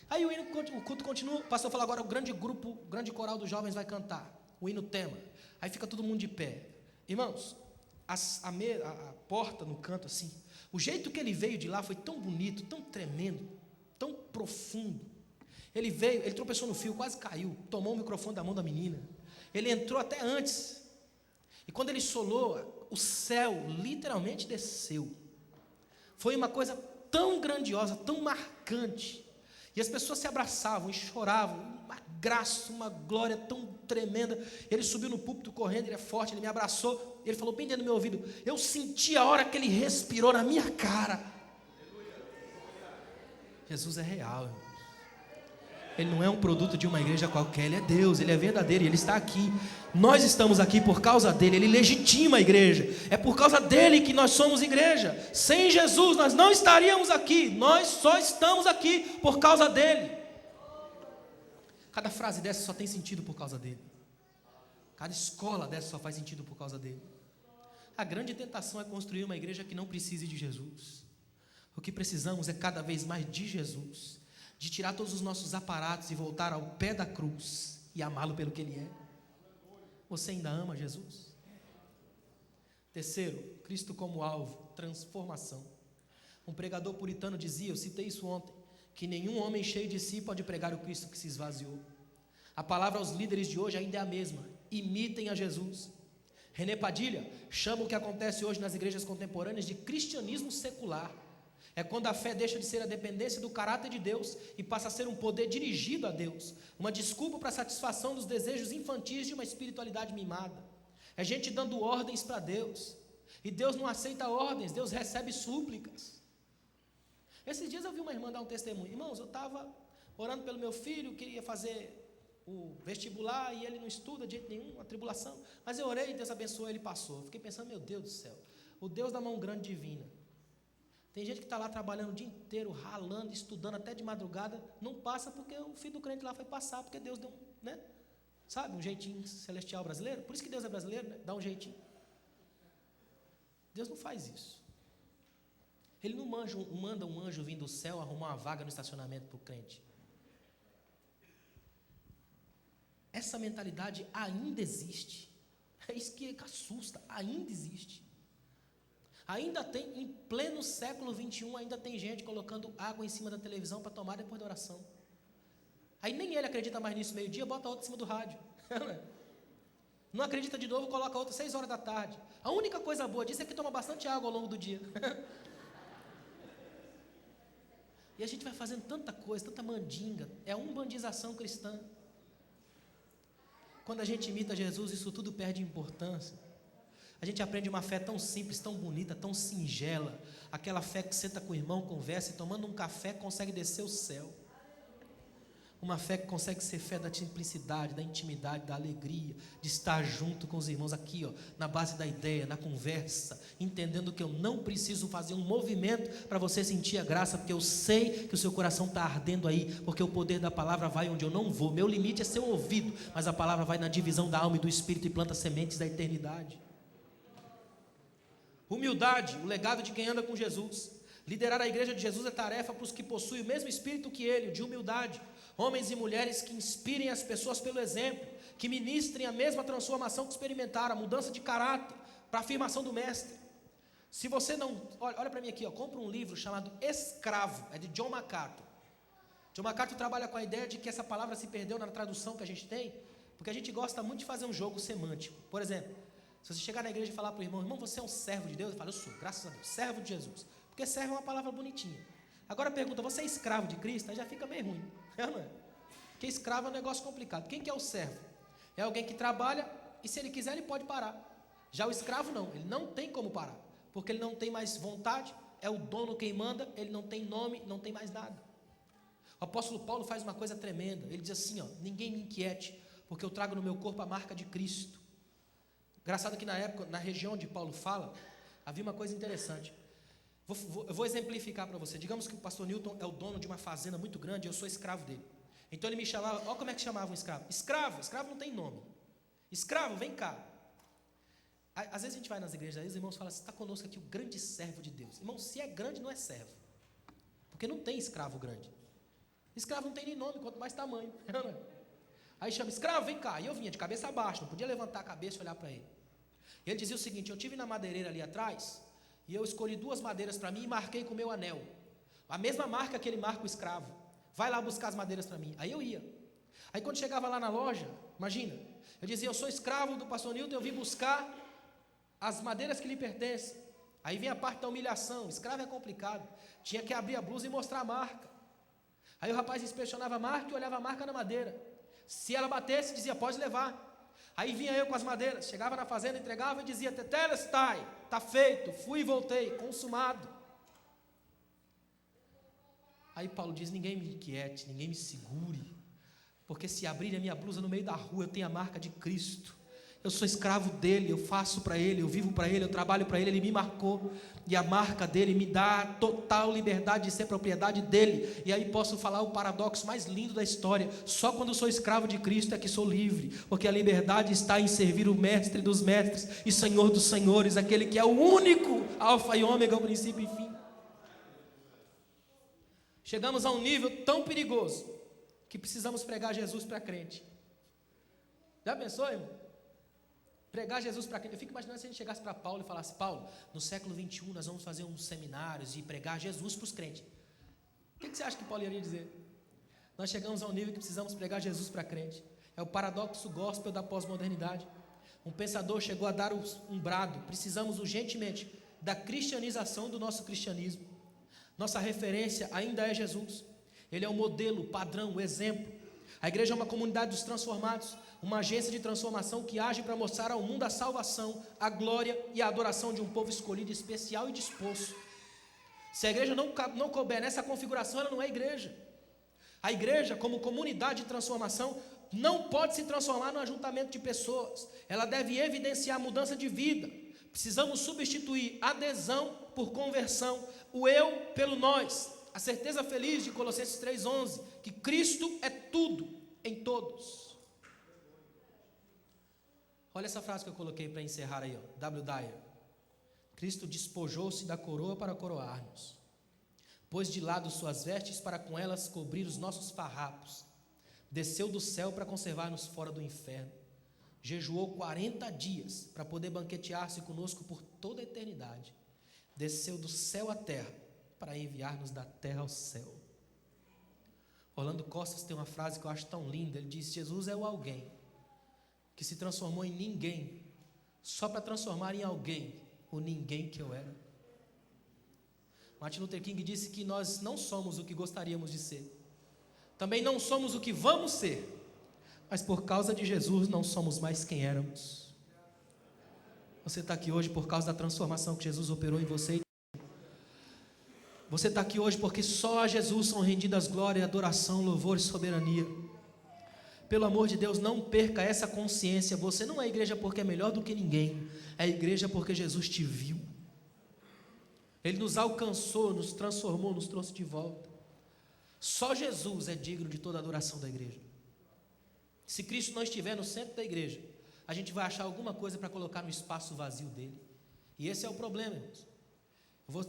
S1: Aí o culto continua, o pastor falou, agora o grande grupo, o grande coral dos jovens vai cantar, o hino tema. Aí fica todo mundo de pé. Irmãos, a porta no canto assim, o jeito que ele veio de lá foi tão bonito, tão tremendo, tão profundo. Ele veio, ele tropeçou no fio, quase caiu, tomou o microfone da mão da menina. Ele entrou até antes. E quando ele solou, o céu literalmente desceu. Foi uma coisa tão grandiosa, tão marcante. E as pessoas se abraçavam e choravam, uma graça, uma glória tão tremenda. Ele subiu no púlpito correndo, ele é forte, ele me abraçou, ele falou bem dentro do meu ouvido, eu senti a hora que ele respirou na minha cara. Jesus é real, irmãos. Ele não é um produto de uma igreja qualquer, ele é Deus, ele é verdadeiro e ele está aqui. Nós estamos aqui por causa dele, ele legitima a igreja. É por causa dele que nós somos igreja. Sem Jesus nós não estaríamos aqui, nós só estamos aqui por causa dele. Cada frase dessa só tem sentido por causa dele. Cada escola dessa só faz sentido por causa dele. A grande tentação é construir uma igreja que não precise de Jesus. O que precisamos é cada vez mais de Jesus, de tirar todos os nossos aparatos e voltar ao pé da cruz e amá-lo pelo que ele é. Você ainda ama Jesus? Terceiro, Cristo como alvo, transformação. Um pregador puritano dizia, eu citei isso ontem, que nenhum homem cheio de si pode pregar o Cristo que se esvaziou. A palavra aos líderes de hoje ainda é a mesma, imitem a Jesus. René Padilha chama o que acontece hoje nas igrejas contemporâneas de cristianismo secular. É quando a fé deixa de ser a dependência do caráter de Deus e passa a ser um poder dirigido a Deus, uma desculpa para a satisfação dos desejos infantis de uma espiritualidade mimada. É gente dando ordens para Deus, e Deus não aceita ordens, Deus recebe súplicas. Esses dias eu vi uma irmã dar um testemunho. Irmãos, eu estava orando pelo meu filho, queria fazer o vestibular e ele não estuda de jeito nenhum, uma tribulação, mas eu orei e Deus abençoou, ele passou. Fiquei pensando, meu Deus do céu, o Deus da mão grande divina. Tem gente que está lá trabalhando o dia inteiro, ralando, estudando até de madrugada, não passa porque o filho do crente lá foi passar, porque Deus deu, né? Sabe, um jeitinho celestial brasileiro. Por isso que Deus é brasileiro, né? Dá um jeitinho. Deus não faz isso. Ele não manda um anjo vir do céu arrumar uma vaga no estacionamento para o crente. Essa mentalidade ainda existe. É isso que assusta, ainda existe. Ainda tem, em pleno século 21, ainda tem gente colocando água em cima da televisão para tomar depois da oração. Aí nem ele acredita mais nisso meio-dia, bota outra em cima do rádio. Não acredita de novo, coloca outra 6 horas da tarde. A única coisa boa disso é que toma bastante água ao longo do dia. E a gente vai fazendo tanta coisa, tanta mandinga. É uma bandização cristã. Quando a gente imita Jesus, isso tudo perde importância. A gente aprende uma fé tão simples, tão bonita, tão singela. Aquela fé que senta com o irmão, conversa e tomando um café consegue descer o céu. Uma fé que consegue ser fé da simplicidade, da intimidade, da alegria, de estar junto com os irmãos aqui, ó, na base da ideia, na conversa, entendendo que eu não preciso fazer um movimento para você sentir a graça, porque eu sei que o seu coração está ardendo aí, porque o poder da palavra vai onde eu não vou. Meu limite é seu ouvido, mas a palavra vai na divisão da alma e do espírito e planta sementes da eternidade. Humildade, o legado de quem anda com Jesus. Liderar a igreja de Jesus é tarefa para os que possuem o mesmo espírito que ele, de humildade. Homens e mulheres que inspirem as pessoas pelo exemplo, que ministrem a mesma transformação que experimentaram, a mudança de caráter, para a afirmação do mestre. Se você não... Olha para mim aqui, ó, compra um livro chamado Escravo, é de John MacArthur. John MacArthur trabalha com a ideia de que essa palavra se perdeu na tradução que a gente tem, porque a gente gosta muito de fazer um jogo semântico. Por exemplo, se você chegar na igreja e falar para o irmão, irmão, você é um servo de Deus? Ele fala, eu sou, graças a Deus, servo de Jesus. Porque servo é uma palavra bonitinha. Agora pergunta, você é escravo de Cristo? Aí já fica meio ruim, não é? Porque escravo é um negócio complicado. Quem que é o servo? É alguém que trabalha e se ele quiser ele pode parar. Já o escravo não, ele não tem como parar, porque ele não tem mais vontade, é o dono quem manda, ele não tem nome, não tem mais nada. O apóstolo Paulo faz uma coisa tremenda, ele diz assim, ó, ninguém me inquiete, porque eu trago no meu corpo a marca de Cristo. Engraçado que na época, na região onde Paulo fala, havia uma coisa interessante. Eu vou exemplificar para você. Digamos que o pastor Newton é o dono de uma fazenda muito grande e eu sou escravo dele. Então ele me chamava, olha como é que chamava um escravo. Escravo não tem nome. Escravo, vem cá. Às vezes a gente vai nas igrejas, aí os irmãos falam, está conosco aqui o grande servo de Deus. Irmão, se é grande não é servo. Porque não tem escravo grande. Escravo não tem nem nome, quanto mais tamanho. Aí chama, escravo, vem cá. E eu vinha de cabeça abaixo, não podia levantar a cabeça e olhar para ele. E ele dizia o seguinte, eu tive na madeireira ali atrás, e eu escolhi 2 madeiras para mim e marquei com o meu anel. A mesma marca que ele marca o escravo. Vai lá buscar as madeiras para mim. Aí eu ia. Aí quando chegava lá na loja, imagina, eu dizia, eu sou escravo do pastor Newton, eu vim buscar as madeiras que lhe pertencem. Aí vem a parte da humilhação. Escravo é complicado. Tinha que abrir a blusa e mostrar a marca. Aí o rapaz inspecionava a marca e olhava a marca na madeira. Se ela batesse, dizia, pode levar. Aí vinha eu com as madeiras, chegava na fazenda, entregava e dizia, tetelestai, está feito, fui e voltei, consumado. Aí Paulo diz, ninguém me inquiete, ninguém me segure, porque se abrir a minha blusa no meio da rua, eu tenho a marca de Cristo. Eu sou escravo dele, eu faço para ele, eu vivo para ele, eu trabalho para ele, ele me marcou. E a marca dele me dá total liberdade de ser propriedade dele. E aí posso falar o paradoxo mais lindo da história. Só quando sou escravo de Cristo é que sou livre. Porque a liberdade está em servir o mestre dos mestres e Senhor dos senhores, aquele que é o único alfa e ômega, o princípio e fim. Chegamos a um nível tão perigoso que precisamos pregar Jesus para crente. Já pensou, irmão? Pregar Jesus para crente. Eu fico imaginando se a gente chegasse para Paulo e falasse, Paulo, no século 21 nós vamos fazer uns seminários e pregar Jesus para os crentes. O que você acha que Paulo iria dizer? Nós chegamos a um nível que precisamos pregar Jesus para crente. É o paradoxo gospel da pós-modernidade. Um pensador chegou a dar um brado, precisamos urgentemente da cristianização do nosso cristianismo. Nossa referência ainda é Jesus. Ele é o modelo, o padrão, o exemplo. A igreja é uma comunidade dos transformados, uma agência de transformação que age para mostrar ao mundo a salvação, a glória e a adoração de um povo escolhido, especial e disposto. Se a igreja não couber nessa configuração, ela não é igreja. A igreja, como comunidade de transformação, não pode se transformar num ajuntamento de pessoas. Ela deve evidenciar mudança de vida. Precisamos substituir adesão por conversão, o eu pelo nós. A certeza feliz de Colossenses 3,11, que Cristo é tudo em todos. Olha essa frase que eu coloquei para encerrar aí, ó. W. Dyer. Cristo despojou-se da coroa para coroar-nos. Pôs de lado suas vestes para com elas cobrir os nossos farrapos. Desceu do céu para conservar-nos fora do inferno. Jejuou 40 dias para poder banquetear-se conosco por toda a eternidade. Desceu do céu à terra para enviar-nos da terra ao céu. Orlando Costas tem uma frase que eu acho tão linda. Ele diz: Jesus é o alguém que se transformou em ninguém só para transformar em alguém o ninguém que eu era. Martin Luther King disse que nós não somos o que gostaríamos de ser, também não somos o que vamos ser, mas por causa de Jesus não somos mais quem éramos. Você está aqui hoje por causa da transformação que Jesus operou em você. Você está aqui hoje porque só a Jesus são rendidas glória, adoração, louvor e soberania. Pelo amor de Deus, não perca essa consciência. Você não é igreja porque é melhor do que ninguém. É igreja porque Jesus te viu. Ele nos alcançou, nos transformou, nos trouxe de volta. Só Jesus é digno de toda a adoração da igreja. Se Cristo não estiver no centro da igreja, a gente vai achar alguma coisa para colocar no espaço vazio dele. E esse é o problema, irmãos.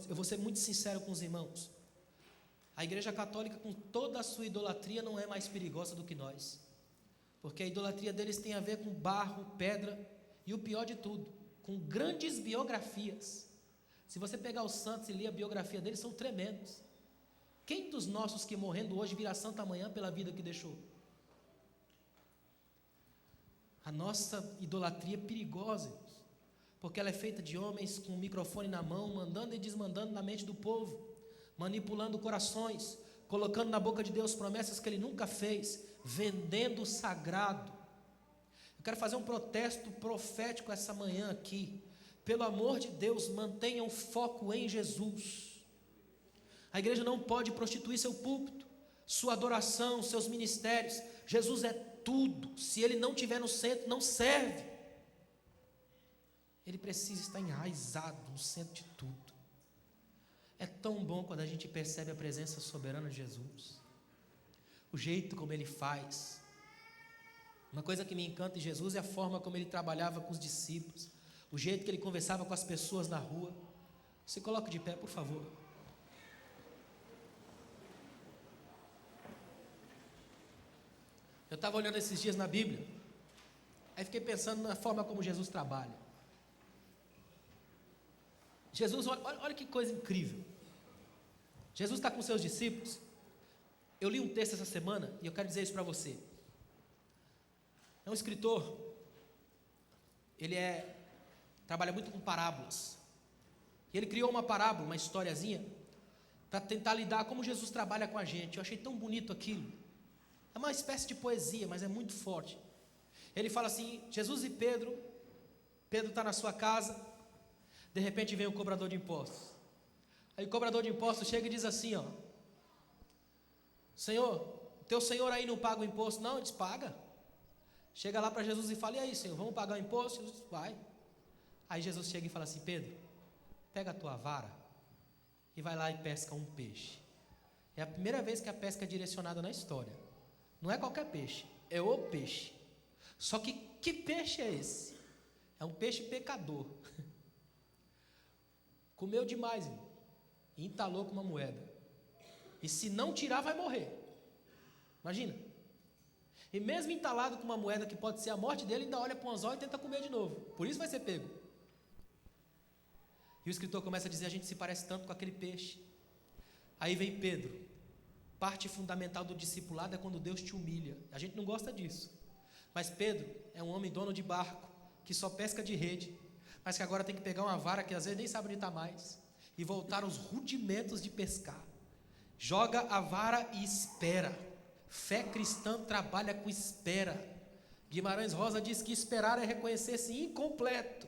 S1: Eu vou ser muito sincero com os irmãos. A igreja católica, com toda a sua idolatria, não é mais perigosa do que nós. Porque a idolatria deles tem a ver com barro, pedra e o pior de tudo, com grandes biografias. Se você pegar os santos e ler a biografia deles, são tremendos. Quem dos nossos que morrendo hoje virá santo amanhã pela vida que deixou? A nossa idolatria é perigosa, porque ela é feita de homens com o microfone na mão, mandando e desmandando na mente do povo, manipulando corações, colocando na boca de Deus promessas que Ele nunca fez, vendendo o sagrado. Eu quero fazer um protesto profético essa manhã aqui. Pelo amor de Deus, mantenha o foco em Jesus. A igreja não pode prostituir seu púlpito, sua adoração, seus ministérios. Jesus é tudo. Se Ele não estiver no centro, não serve. Ele precisa estar enraizado no centro de tudo. É tão bom quando a gente percebe a presença soberana de Jesus, o jeito como Ele faz. Uma coisa que me encanta em Jesus é a forma como Ele trabalhava com os discípulos, o jeito que Ele conversava com as pessoas na rua. Se coloque de pé, por favor. Eu estava olhando esses dias na Bíblia, aí fiquei pensando na forma como Jesus trabalha. Jesus, olha que coisa incrível. Jesus está com seus discípulos. Eu li um texto essa semana e eu quero dizer isso para você. É um escritor, trabalha muito com parábolas. E ele criou uma parábola, uma historiazinha, para tentar lidar como Jesus trabalha com a gente. Eu achei tão bonito aquilo. É uma espécie de poesia, mas é muito forte. Ele fala assim: Jesus e Pedro está na sua casa, de repente vem o cobrador de impostos. Aí o cobrador de impostos chega e diz assim, ó: Senhor, teu senhor aí não paga o imposto? Não, ele diz: paga. Chega lá para Jesus e fala: e aí, Senhor, vamos pagar o imposto? Jesus: vai. Aí Jesus chega e fala assim: Pedro, pega a tua vara e vai lá e pesca um peixe. É a primeira vez que a pesca é direcionada na história. Não é qualquer peixe, é o peixe. Só que peixe é esse? É um peixe pecador. Comeu demais, irmão, e entalou com uma moeda. E se não tirar, vai morrer. Imagina. E mesmo entalado com uma moeda que pode ser a morte dele, ainda olha para o anzol e tenta comer de novo. Por isso vai ser pego. E o escritor começa a dizer: a gente se parece tanto com aquele peixe. Aí vem Pedro. Parte fundamental do discipulado é quando Deus te humilha. A gente não gosta disso. Mas Pedro é um homem dono de barco, que só pesca de rede, mas que agora tem que pegar uma vara que às vezes nem sabe onde está mais, e voltar aos rudimentos de pescar. Joga a vara e espera. Fé cristã trabalha com espera. Guimarães Rosa diz que esperar é reconhecer-se incompleto.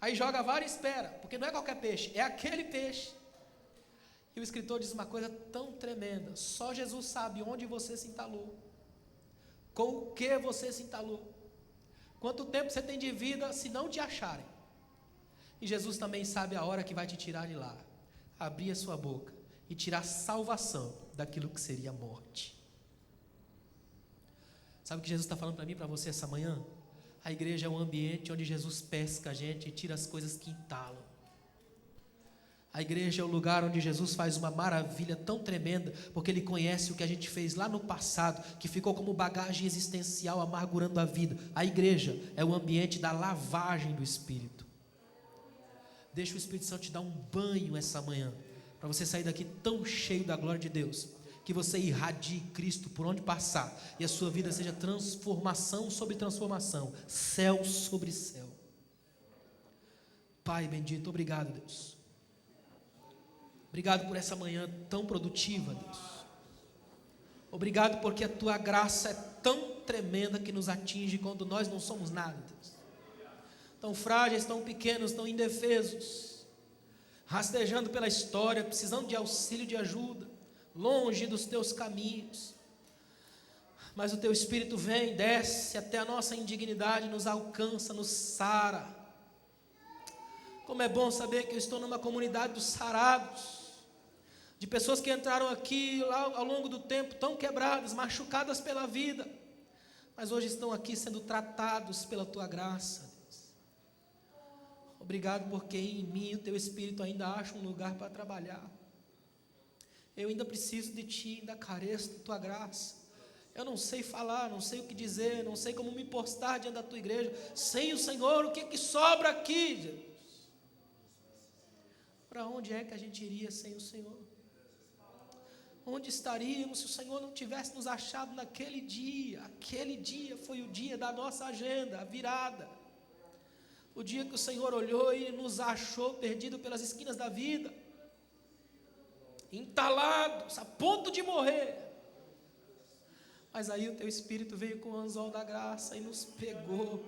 S1: Aí joga a vara e espera, porque não é qualquer peixe, é aquele peixe. E o escritor diz uma coisa tão tremenda: só Jesus sabe onde você se entalou, com o que você se entalou, quanto tempo você tem de vida se não te acharem. E Jesus também sabe a hora que vai te tirar de lá, abrir a sua boca e tirar salvação daquilo que seria morte. Sabe o que Jesus está falando para mim e para você essa manhã? A igreja é um ambiente onde Jesus pesca a gente e tira as coisas que entalam. A igreja é o lugar onde Jesus faz uma maravilha tão tremenda, porque Ele conhece o que a gente fez lá no passado, que ficou como bagagem existencial amargurando a vida. A igreja é o ambiente da lavagem do Espírito. Deixa o Espírito Santo te dar um banho essa manhã, para você sair daqui tão cheio da glória de Deus, que você irradie Cristo por onde passar, e a sua vida seja transformação sobre transformação, céu sobre céu. Pai bendito, obrigado, Deus. Obrigado por essa manhã tão produtiva, Deus. Obrigado porque a Tua graça é tão tremenda que nos atinge quando nós não somos nada, Deus. Tão frágeis, tão pequenos, tão indefesos, rastejando pela história, precisando de auxílio, de ajuda, longe dos Teus caminhos. Mas o Teu Espírito vem, desce até a nossa indignidade, nos alcança, nos sara. Como é bom saber que eu estou numa comunidade dos sarados, de pessoas que entraram aqui ao longo do tempo tão quebradas, machucadas pela vida, mas hoje estão aqui sendo tratados pela Tua graça, Deus. Obrigado porque em mim o Teu Espírito ainda acha um lugar para trabalhar. Eu ainda preciso de Ti, ainda careço da Tua graça. Eu não sei falar, não sei o que dizer, não sei como me postar diante da Tua igreja. Sem o Senhor, o que é que sobra aqui, Jesus? Para onde é que a gente iria sem o Senhor? Onde estaríamos se o Senhor não tivesse nos achado naquele dia? Aquele dia foi o dia da nossa agenda, a virada. O dia que o Senhor olhou e nos achou perdidos pelas esquinas da vida, entalados, a ponto de morrer. Mas aí o Teu Espírito veio com o anzol da graça e nos pegou,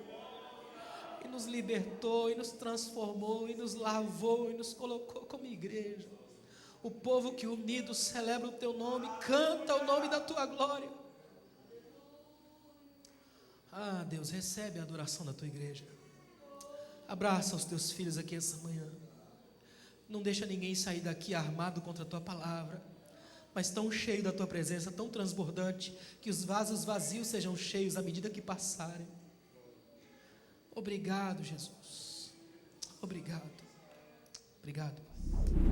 S1: e nos libertou, e nos transformou, e nos lavou, e nos colocou como igreja. O povo que unido celebra o Teu nome, canta o nome da Tua glória. Ah, Deus, recebe a adoração da Tua igreja. Abraça os Teus filhos aqui essa manhã. Não deixa ninguém sair daqui armado contra a Tua palavra, mas tão cheio da Tua presença, tão transbordante, que os vasos vazios sejam cheios à medida que passarem. Obrigado, Jesus. Obrigado. Obrigado, Pai.